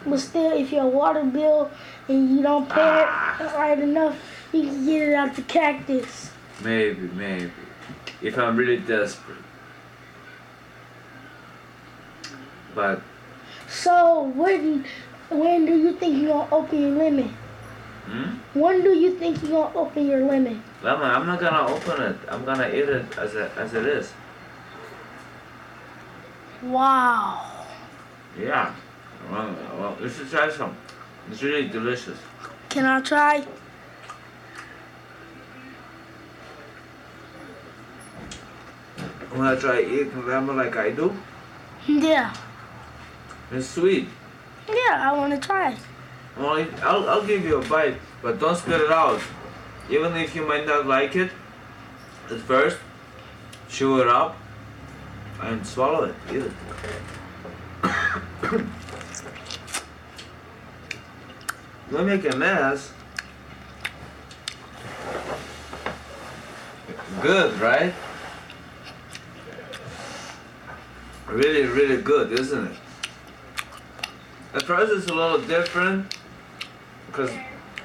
But still, if your water bill and you don't pay it right enough, you can get it out the cactus. Maybe. If I'm really desperate. But So when do you think you're gonna open your lemon? When do you think you're gonna open your lemon? lemon, I'm not gonna open it. I'm gonna eat it as it is. Wow. Yeah. Well, you should try some. It's really delicious. Can I try? Wanna try eating lemon like I do? Yeah. It's sweet. Yeah, I wanna try. Well, I'll give you a bite, but don't spit it out. Even if you might not like it at first, chew it up and swallow it. Eat it. Don't make a mess. Good, right? Really good, isn't it? At first it's a little different because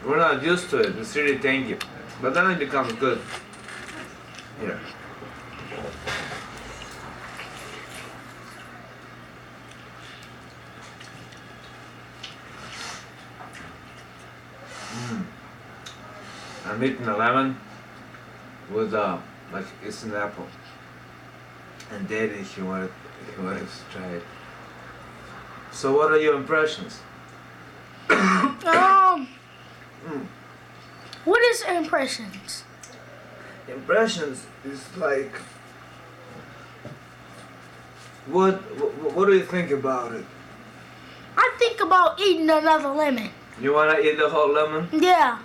we're not used to it. It's really tangy. But then it becomes good. Here. I'm eating a lemon with like it's an apple. And Daddy, if you want to try it. So what are your impressions? What is impressions? Impressions is like What do you think about it? I think about eating another lemon. You wanna eat the whole lemon? Yeah.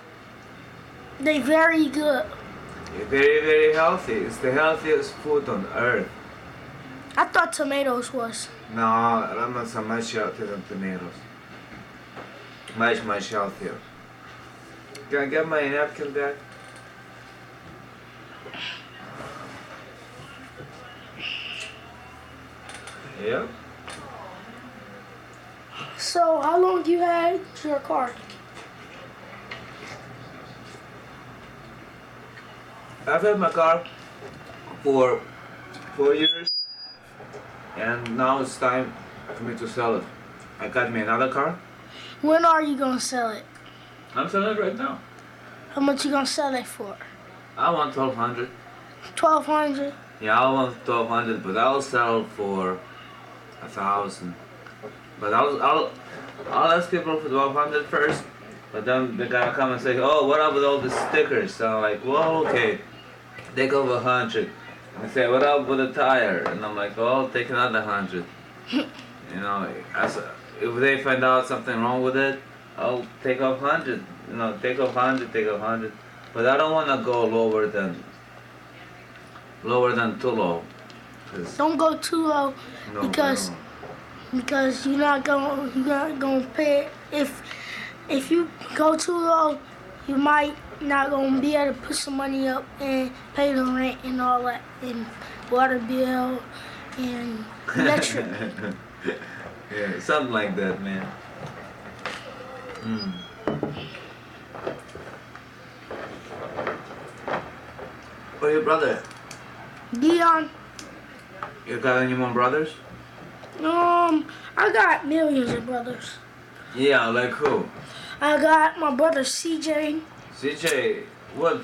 They very good. Very, very healthy. It's the healthiest food on earth. I thought tomatoes was. No, lemons are much healthier than tomatoes. Much, much healthier. Can I get my napkin back? Yep. So how long you had your car? I've had my car for 4 years, and now it's time for me to sell it. I got me another car. When are you gonna sell it? I'm selling it right now. How much you gonna sell it for? I want 1,200. 1,200. Yeah, I want 1,200, but I'll sell for 1,000. But I'll ask people for 1,200 first. But then they're gonna come and say, "Oh, what up with all the stickers?" So I'm like, "Well, okay, take over 100." And they say, "What up with the tire?" And I'm like, "Oh, take another 100." You know, if they find out something wrong with it, I'll take off 100. You know, take off 100, take off 100. But I don't want to go lower than too low. Don't go too low No, because no. because you're not gonna pay. If you go too low, you might not gonna be able to put some money up and pay the rent and all that, and water bill and electric. Yeah, something like that, man. What your brother? Dion, You got any more brothers? I got millions of brothers. Yeah, like who? I got my brother CJ. CJ. What?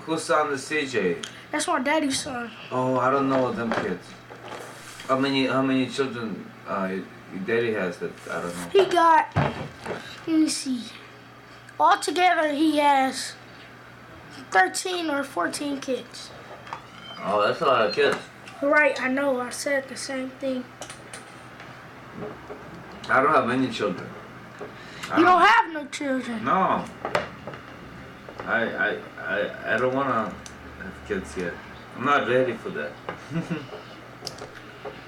Whose son is CJ? That's my daddy's son. Oh, I don't know them kids. How many children your daddy has that I don't know? He got, let me see. Altogether, he has 13 or 14 kids. Oh, that's a lot of kids. Right, I know. I said the same thing. I don't have any children. You don't have no children. No. I don't wanna have kids yet. I'm not ready for that.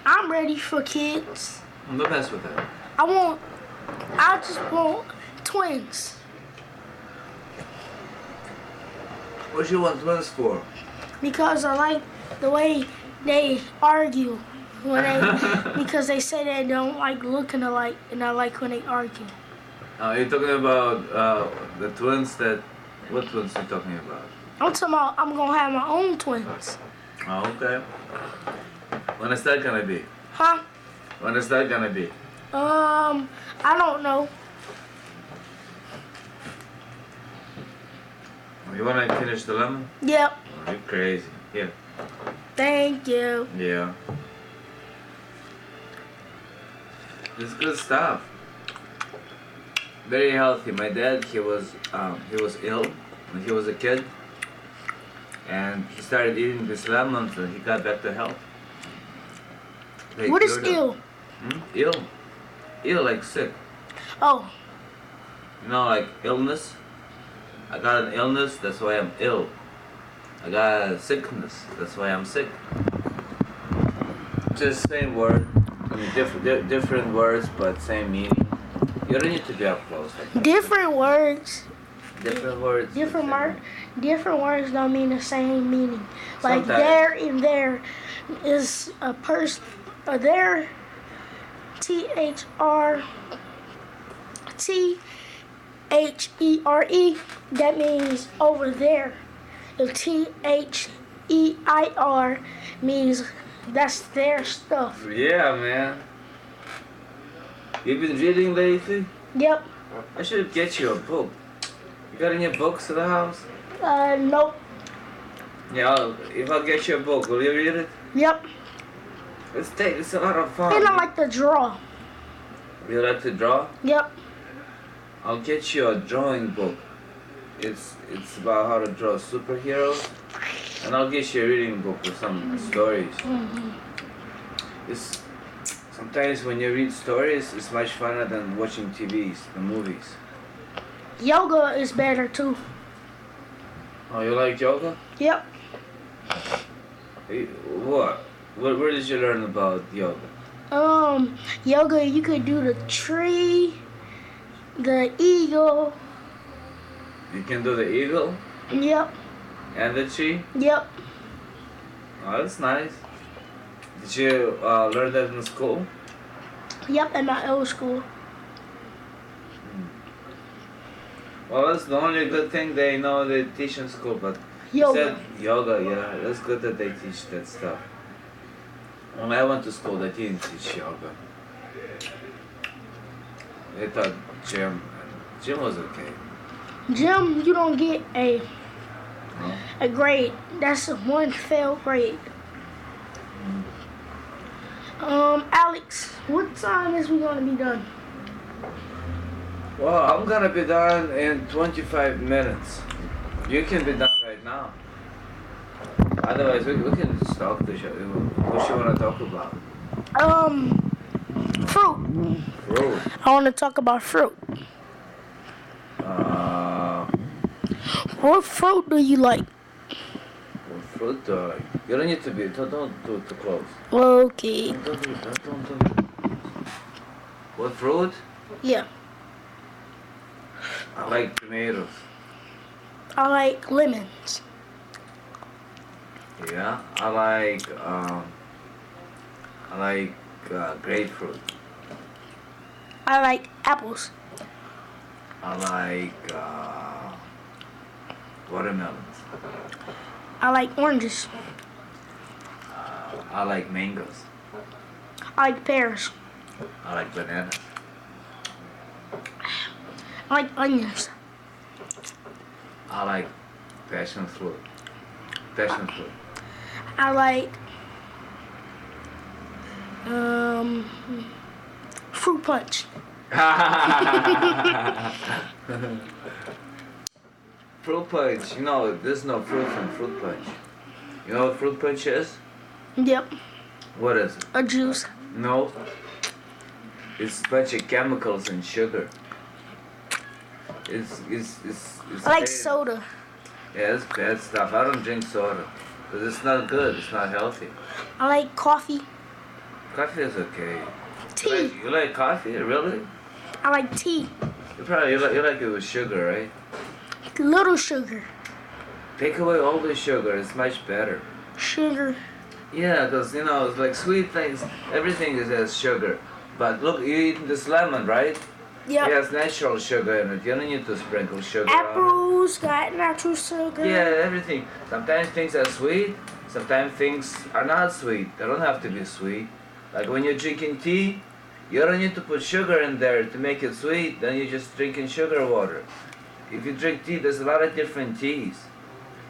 I'm ready for kids. I'm the best with that. I just want twins. What you want twins for? Because I like the way they argue when because they say they don't like looking alike, and I like when they argue. You're talking about the twins that. What twins are you talking about? I'm talking about I'm gonna have my own twins. Oh, okay. When is that gonna be? Huh? When is that gonna be? I don't know. You wanna finish the lemon? Yep. Oh, you're crazy. Here. Thank you. Yeah. It's good stuff. Very healthy. My dad, he was ill when he was a kid, and he started eating this lemon, and he got back to health. They What is cured him. ill? Ill. Ill, like sick. Oh, You know, like illness. I got an illness, that's why I'm ill. I got a sickness, that's why I'm sick. Just same word. I mean, different words, but same meaning. You don't need to be up close. Like different words. different words. Different words don't mean the same meaning. Like Sometimes. there and there is a person. There, THERE. That means over there. If THEIR means that's their stuff. Yeah, man. You've been reading lately? Yep. I should get you a book. You got any books at the house? Nope. Yeah, if I get you a book, will you read it? Yep. It's a lot of fun. And I like to draw. You like to draw? Yep. I'll get you a drawing book. It's about how to draw superheroes, and I'll get you a reading book with some stories. It's sometimes when you read stories, it's much funner than watching TVs, the movies. Yoga is better too. Oh, you like yoga? Yep. What? Where did you learn about yoga? Yoga, you could do the tree, the eagle. You can do the eagle Yep. and the tree? Yep. Oh, that's nice. Did you learn that in school? Yep. At my old school. Well, that's the only good thing they know they teach in school, but you Yoga. said yoga, yeah, that's good that they teach that stuff. When I went to school, they didn't teach yoga. They taught gym. Gym was okay. Gym, you don't get No? a grade. That's one failed grade. Alex, what time is we gonna be done? Well, I'm gonna be done in 25 minutes. You can be done right now. Otherwise, we can just talk to each other. What you wanna talk about? Fruit. Fruit. I want to talk about fruit. What fruit do you like? What fruit do I like? You don't need to be. Don't do it too close. Okay. Don't do that. Don't do that. What fruit? Yeah. I like tomatoes. I like lemons. Yeah. I like grapefruit. I like apples. I like watermelons. I like oranges. I like mangoes. I like pears. I like bananas. I like onions. I like passion fruit. Passion fruit. I like fruit punch. Fruit punch. You know, there's no fruit in fruit punch. You know what fruit punch is? Yep. What is it? A juice. No. It's a bunch of chemicals and sugar. It's I like bad. soda. Yeah, it's bad stuff. I don't drink soda. Because it's not good. It's not healthy. I like coffee. Coffee is okay. Tea. You like coffee? Really? I like tea. You like it with sugar, right? Little sugar. Take away all the sugar. It's much better. Sugar. Yeah, because, you know, it's like sweet things. Everything has sugar. But look, you're eating this lemon, right? Yep. It has natural sugar in it. You don't need to sprinkle sugar on Apples got natural sugar. it. Yeah, everything. Sometimes things are sweet. Sometimes things are not sweet. They don't have to be sweet. Like when you're drinking tea, you don't need to put sugar in there to make it sweet. Then you're just drinking sugar water. If you drink tea, there's a lot of different teas.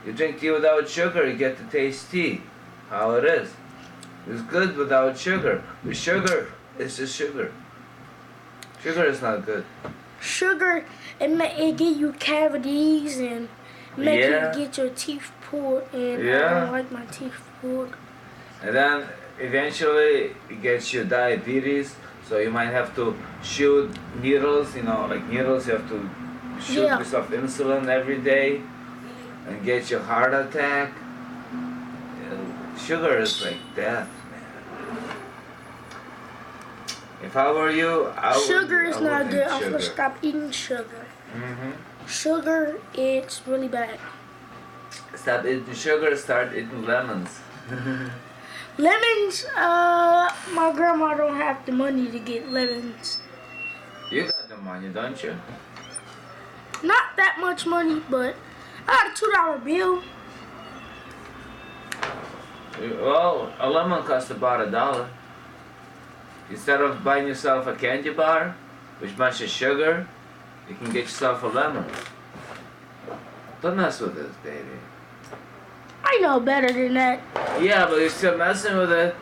You drink tea without sugar, you get to taste tea. How it is. It's good without sugar. With sugar, it's just sugar. Sugar is not good. Sugar, it give you cavities and make Yeah. you get your teeth pulled. And I Yeah. don't like my teeth pulled. And then eventually it gets you diabetes, so you might have to shoot needles, you know, like needles, you have to shoot Yeah. yourself insulin every day and get your heart attack. Sugar is like death, man. If I were you, Sugar is not wouldn't good. eat I'm gonna sugar. stop eating sugar. Mm-hmm. Sugar, it's really bad. Stop eating sugar, start eating lemons. Lemons, my grandma don't have the money to get lemons. You got the money, don't you? Not that much money, but I got a $2 bill. Well, a lemon costs about $1. Instead of buying yourself a candy bar with a bunch of sugar, you can get yourself a lemon. Don't mess with this, baby. I know better than that. Yeah, but you're still messing with it.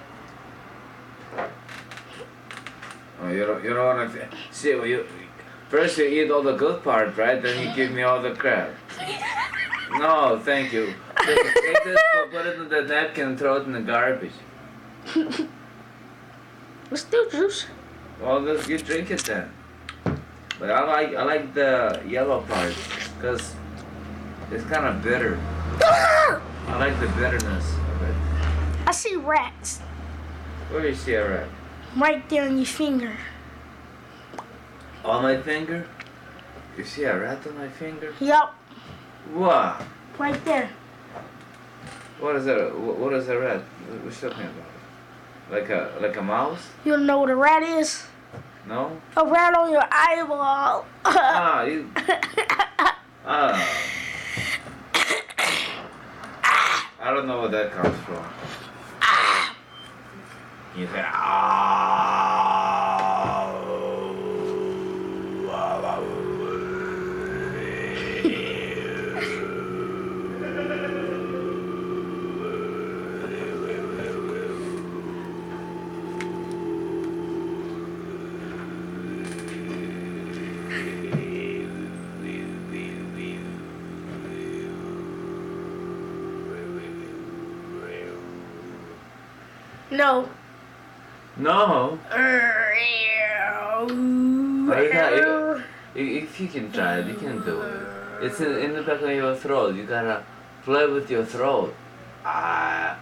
Oh, you don't want to see. Well, first you eat all the good part, right? Then you give me all the crap. No, thank you. Take this, put it in the napkin, and throw it in the garbage. It's still juice. Well, you drink it then. But I like the yellow part because it's kind of bitter. I like the bitterness of it. I see rats Where do you see a rat? right there on your finger. On my finger? You see a rat on my finger? Yup, What? right there. What is that? What is a rat? What are you talking about? Like a mouse? You don't know what a rat is? No? A rat on your eyeball. Ah, you. Ah. I don't know where that comes from. You say, No. No. If you can try it, you can do it. It's in the back of your throat. You gotta play with your throat. Ah,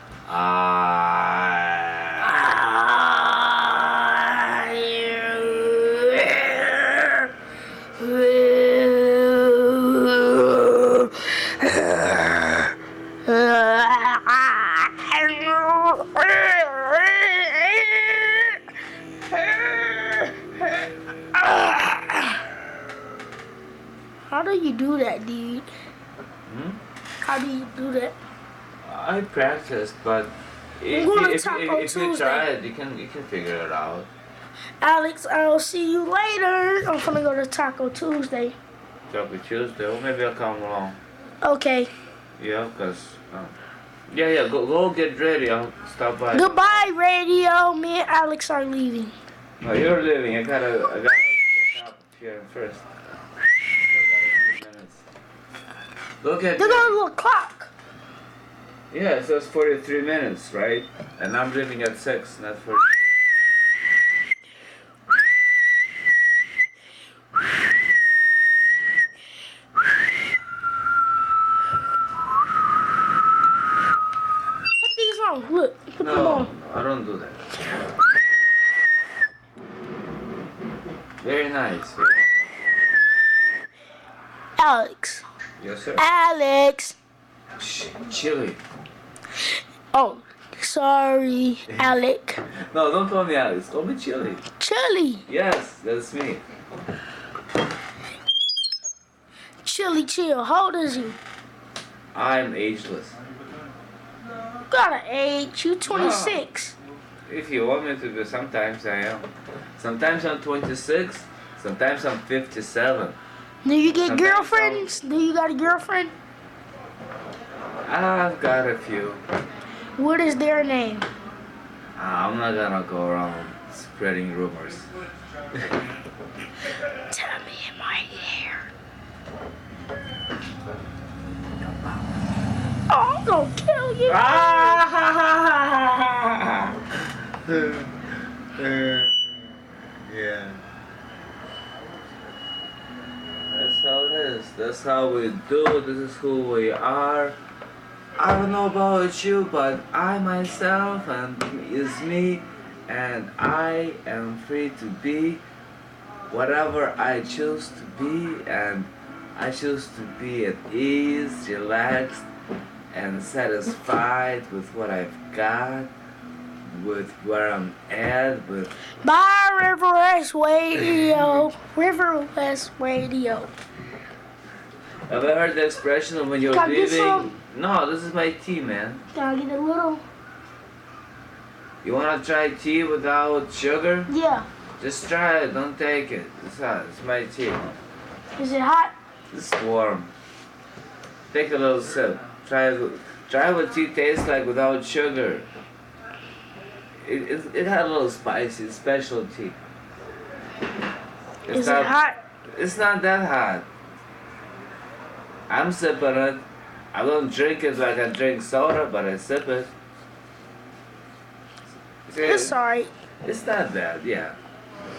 How do you do that, dude? Hmm? How do you do that? I practiced, but if going to you Taco Tuesday. try it, you can figure it out. Alex, I'll see you later. I'm gonna go to Taco Tuesday. Taco Tuesday, or maybe I'll come along. Okay. Yeah, cause yeah. Go get ready. I'll stop by. Goodbye, radio. Me and Alex are leaving. No, you're leaving. I gotta stop here first. Still got a few minutes. Look at They're this. gonna look clock. Yeah, so it's 43 minutes, right? And I'm leaving at 6, not 43. Put these on. Look. Put them No, on. I don't do that. Very nice. Alex. Yes, sir. Alex. Chili. Oh, sorry, Alec. No, don't call me Alex. Call me Chili. Chili. Yes, that's me. Chili chill. How old is you? I'm ageless. Got an age. You 26. If you want me to be, sometimes I am. Sometimes I'm 26. Sometimes I'm 57. Do you get Sometimes girlfriends? Do you got a girlfriend? I've got a few. What is their name? I'm not gonna go around spreading rumors. Tell me in my hair. Oh, I'm gonna kill you. Yeah. That's how it is. That's how we do. This is who we are. I don't know about you, but I myself and is me, and I am free to be whatever I choose to be, and I choose to be at ease, relaxed, and satisfied with what I've got, with where I'm at, with Bye, River West Radio. River West Radio. have you heard the expression of when you're Can I get leaving? some? No, this is my tea, man. Can I get a little? You wanna try tea without sugar? Yeah. Just try it, don't take it. It's hot, it's my tea. Is it hot? It's warm. Take a little sip. Try what tea tastes like without sugar. It had a little spicy, special tea. Is it hot? It's not that hot. I'm sipping it. I don't drink it like I drink soda, but I sip it. See, It's alright. It's not bad, yeah.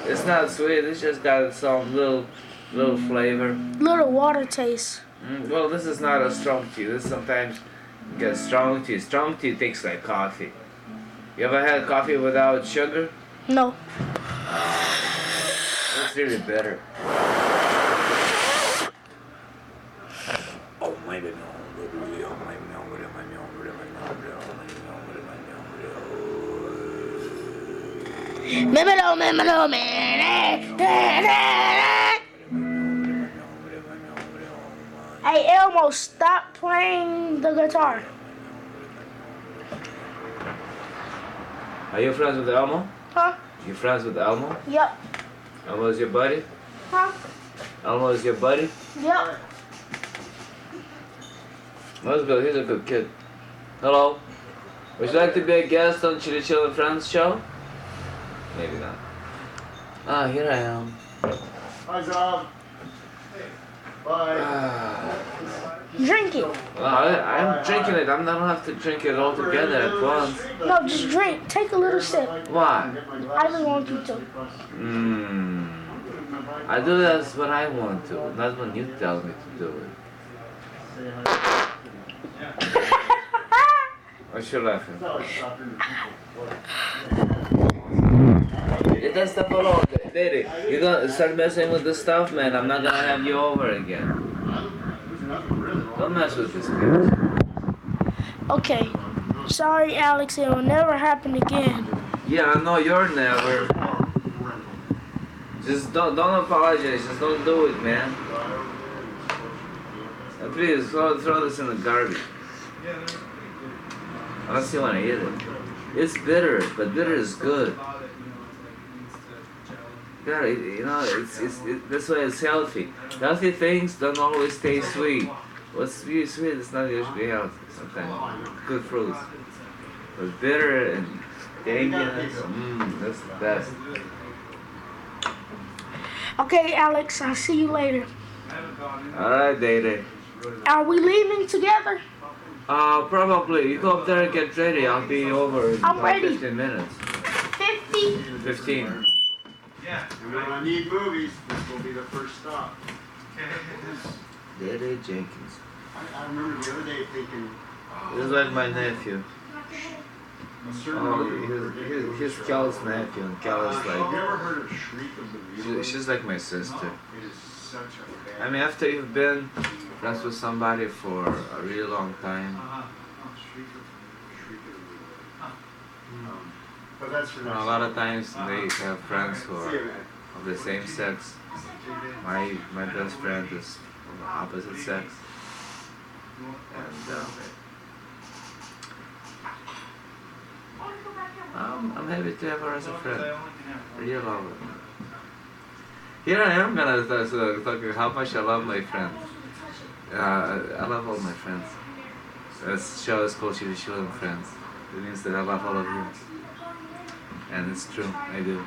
It's not sweet. It's just got some little flavor. Little water taste. Well, this is not a strong tea. This sometimes you get strong tea. Strong tea tastes like coffee. You ever had coffee without sugar? No. It's really better. Hey Elmo, stop playing the guitar. Are you friends with Elmo? Huh? You friends with Elmo? Yep. Elmo is your buddy? Huh? Elmo is your buddy? Yep. That's good. He's a good kid. Hello. Would you like to be a guest on Chili Chill and Friends show? Maybe not. Ah, here I am. Hi, Zob. Bye. Drink it. Well, I'm drinking it. I don't have to drink it all together at once. No, just drink. Take a little sip. Why? I just want you to. I do that when I want to, not when you tell me to do it. What's you laughing? It does stuff alone, Daddy. You're gonna start messing with this stuff, man. I'm not gonna have you over again. Don't mess with this kid. Okay. Sorry, Alex. It will never happen again. Yeah, I know you're never. Just don't apologize. Just don't do it, man. And please throw this in the garbage. Unless you want to eat it. It's bitter, but bitter is good. Yeah, you know, this way it's healthy. Healthy things don't always taste sweet. What's really sweet is not usually healthy. Sometimes good fruits, but bitter and tanginess, that's the best. Okay, Alex. I'll see you later. All right, Day. Are we leaving together? Probably. You go up there and get ready. I'll be over in I'm about ready. 15 minutes. 50. 15. Yeah. And when I need movies, this will be the first stop. Day Jenkins. I remember the other day thinking, This is like my nephew. a certain Oh, he's Kel's nephew, and Kel is Have you like, ever heard of Shriek of the Weasel? she's like my sister. It is such a bad. I mean, after you've been friends with somebody for a really long time, Shriek of the Weasel. But that's for next a lot of time. times they have friends who See you, are man. of the same sex. My best friend is of the opposite sex, and I'm happy to have her as a friend. Really love her. Here I am gonna talk how much I love my friends. I love all my friends. This show is called Chili Chill and Friends. It means that I love all of you. And it's true, I do.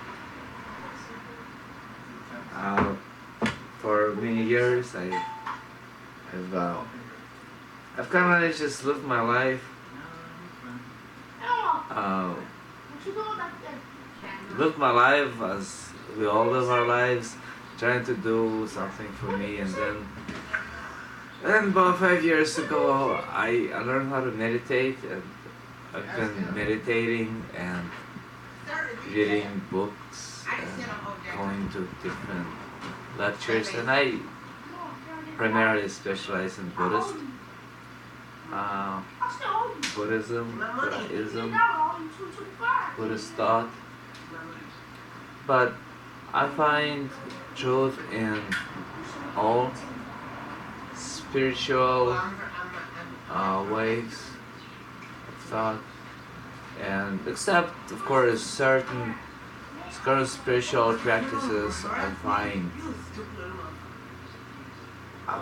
For many years, I've kind of just lived my life. Lived my life as we all live our lives, trying to do something for me, and then about 5 years ago, I learned how to meditate, and I've been meditating and reading books and going to different lectures, and I primarily specialize in Buddhism, Buddhist thought, but I find truth in all spiritual ways of thought, and except of course certain spiritual practices I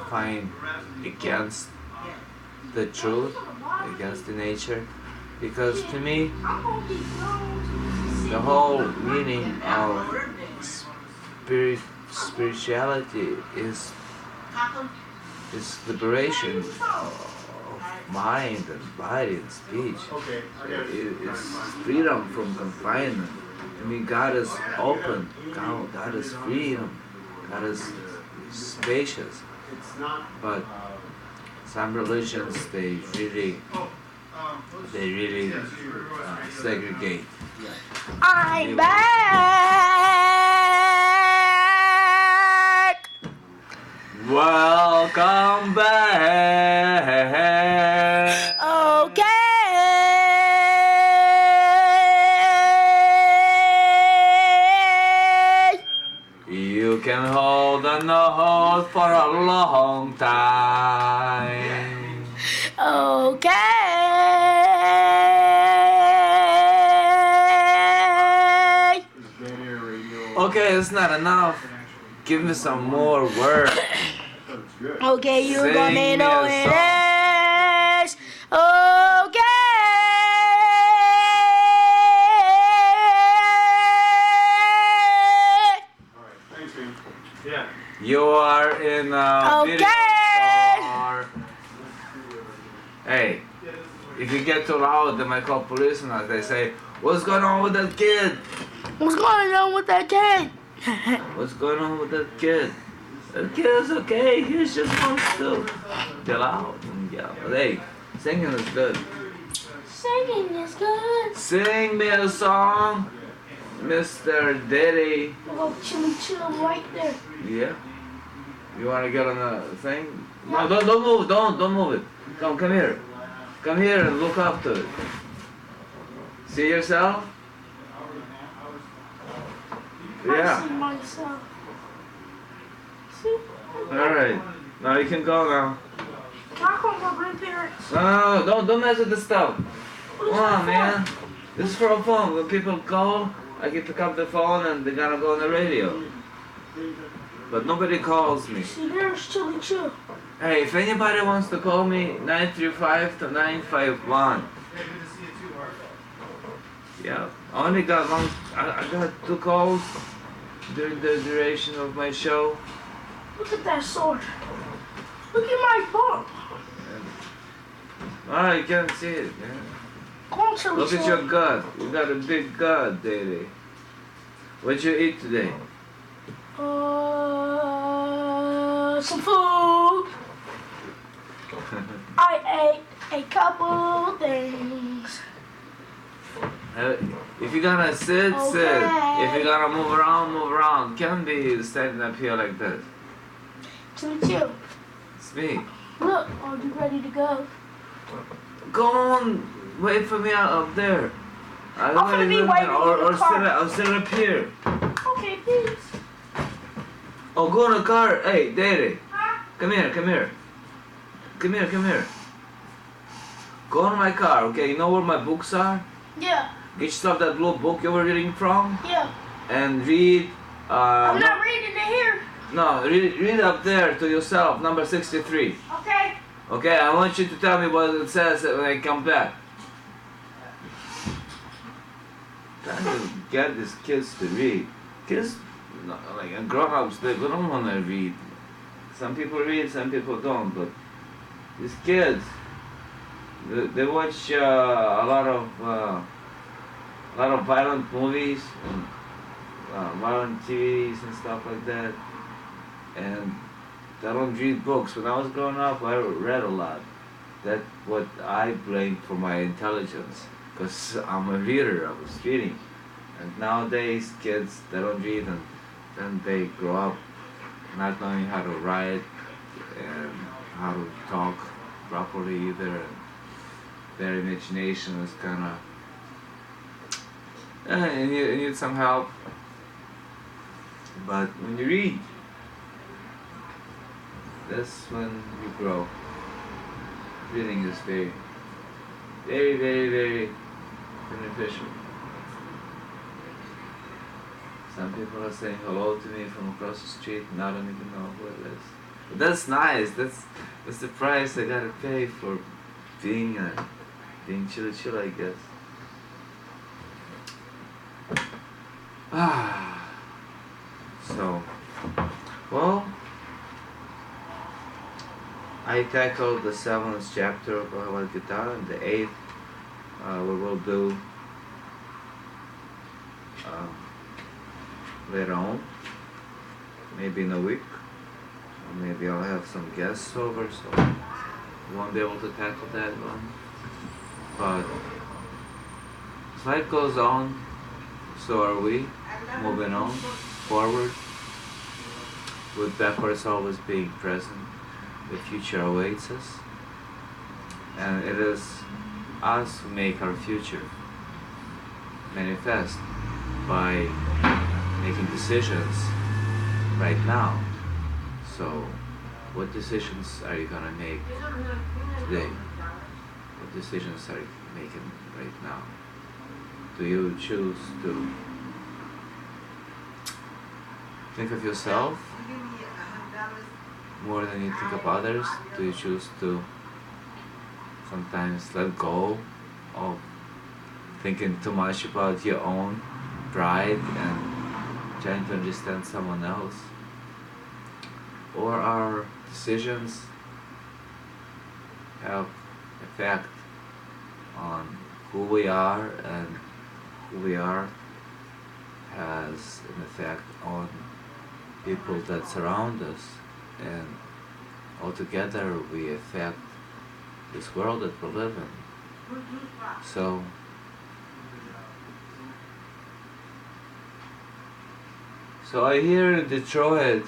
find against the truth, against the nature, because to me the whole meaning of spirituality is liberation of mind and body and speech. Okay, I got it. It's freedom from confinement. I mean, God is open. God is freedom. God is spacious. It's not. But some religions, they really segregate. I'm back. Welcome back. Okay. You can hold a note for a long time. Okay. Dead air radio. Okay, it's not enough. Give me some more work. That's good. Okay, you Sing got me me a know song. it is. Okay. All right, thanks, man. Yeah. You are in a video Okay. store. Hey, if you get too loud, they might call police on us. They say, "What's going on with that kid? What's going on with that kid? What's going on with that kid? That kid is okay. He just wants to chill out and yell." But hey, singing is good. Singing is good. Sing me a song, Mr. Diddy. Oh, chill right there. Yeah. You want to get on the thing? No, don't move. Don't move it. Come here. Come here and look up to it. See yourself? I Yeah. see myself. See? All right. Now you can go now. How come my grandparents? No, don't mess with the stuff. What is Come on, that for? man. This is for a phone. When people call, I can pick up the phone and they're gonna go on the radio. But nobody calls me. See, there's Chili Chill. Hey, if anybody wants to call me, 935-951. Yeah, I only got one. I got 2 calls during the duration of my show. Look at that sword. Look at my bump. Ah, you can't see it, man. Come on, Chili Look Chill. at your gut. You got a big gut, Daddy. What'd you eat today? Some food. I ate a couple things. If you're gonna sit, sit. Okay. If you're gonna move around. Can't be standing up here like this. Chili Chill. It's me. Look, are you ready to go? Go on. Wait for me up there. I don't I'm gonna be waiting in the car. I'll sit up here. Okay, please. Oh, go in the car. Hey, Daddy. Huh? Come here. Come here. Go in my car, okay? You know where my books are? Yeah, Get yourself that blue book you were reading from yeah. and read. I'm not reading it here. No, read up there to yourself, number 63. Okay. Okay, I want you to tell me what it says when I come back. Trying to get these kids to read. Kids, no, like grown-ups, they don't want to read. Some people read, some people don't, but these kids, they watch a lot of violent movies and violent TVs and stuff like that, and they don't read books. When I was growing up, I read a lot. That's what I blamed for my intelligence, because I'm a reader. I was reading, and nowadays kids, they don't read, and then they grow up not knowing how to write and how to talk properly either, and their imagination is kind of you need some help. But when you read, that's when you grow. Reading is very beneficial. Some people are saying hello to me from across the street and I don't even know who it is. But that's nice. That's the price I gotta pay for being chill, I guess. So, well, I I tackled the 7th chapter of Bhagavad Gita, and the 8th we will do later on, maybe in a week, or maybe I'll have some guests over, so we won't be able to tackle that one. But as life goes on, so are we, moving on forward, with backwards always being present. The future awaits us, and it is us who make our future manifest by making decisions right now. So, what decisions are you gonna make today? What decisions are you making right now? Do you choose to think of yourself more than you think of others? Do you choose to sometimes let go of thinking too much about your own pride and trying to understand someone else? Or our decisions have effect on who we are, and who we are has an effect on people that surround us, and altogether we affect this world that we live in. So I hear in Detroit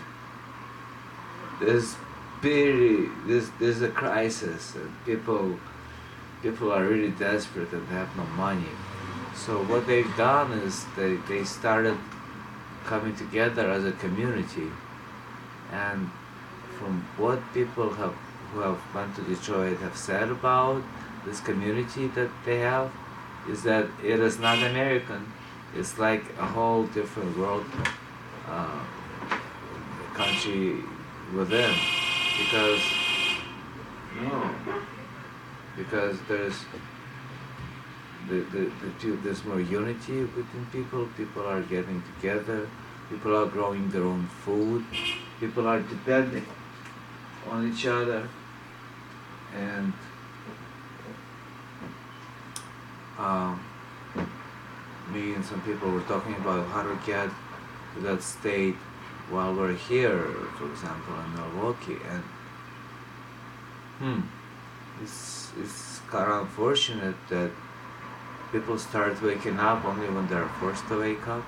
there's a crisis, and people are really desperate and have no money. So what they've done is they started coming together as a community, and from what people who have went to Detroit have said about this community that they have, is that it is not American. It's like a whole different world, country within, because there's more unity within people. People are getting together. People are growing their own food. People are depending on each other, and me and some people were talking about how to get to that state while we're here, for example, in Milwaukee, and it's kind of unfortunate that people start waking up only when they're forced to wake up,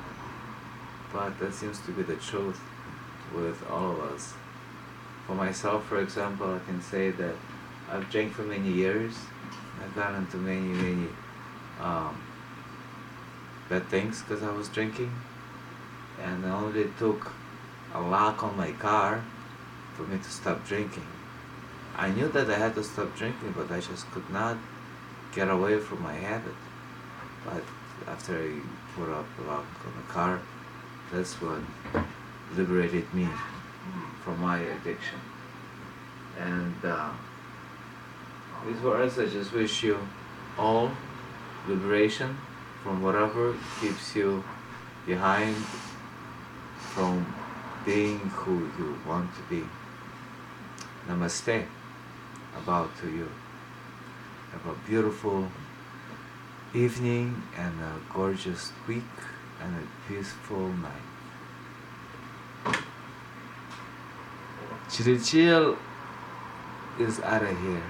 but that seems to be the truth with all of us. For myself, for example, I can say that I've drank for many years. I've gone into many bad things because I was drinking, and it only took a lock on my car for me to stop drinking. I knew that I had to stop drinking, but I just could not get away from my habit. But after I put up the lock on the car, that's what liberated me from my addiction. And these words, I just wish you all liberation from whatever keeps you behind from being who you want to be. Namaste. I bow to you. Have a beautiful evening and a gorgeous week and a peaceful night. Chirichil is out of here.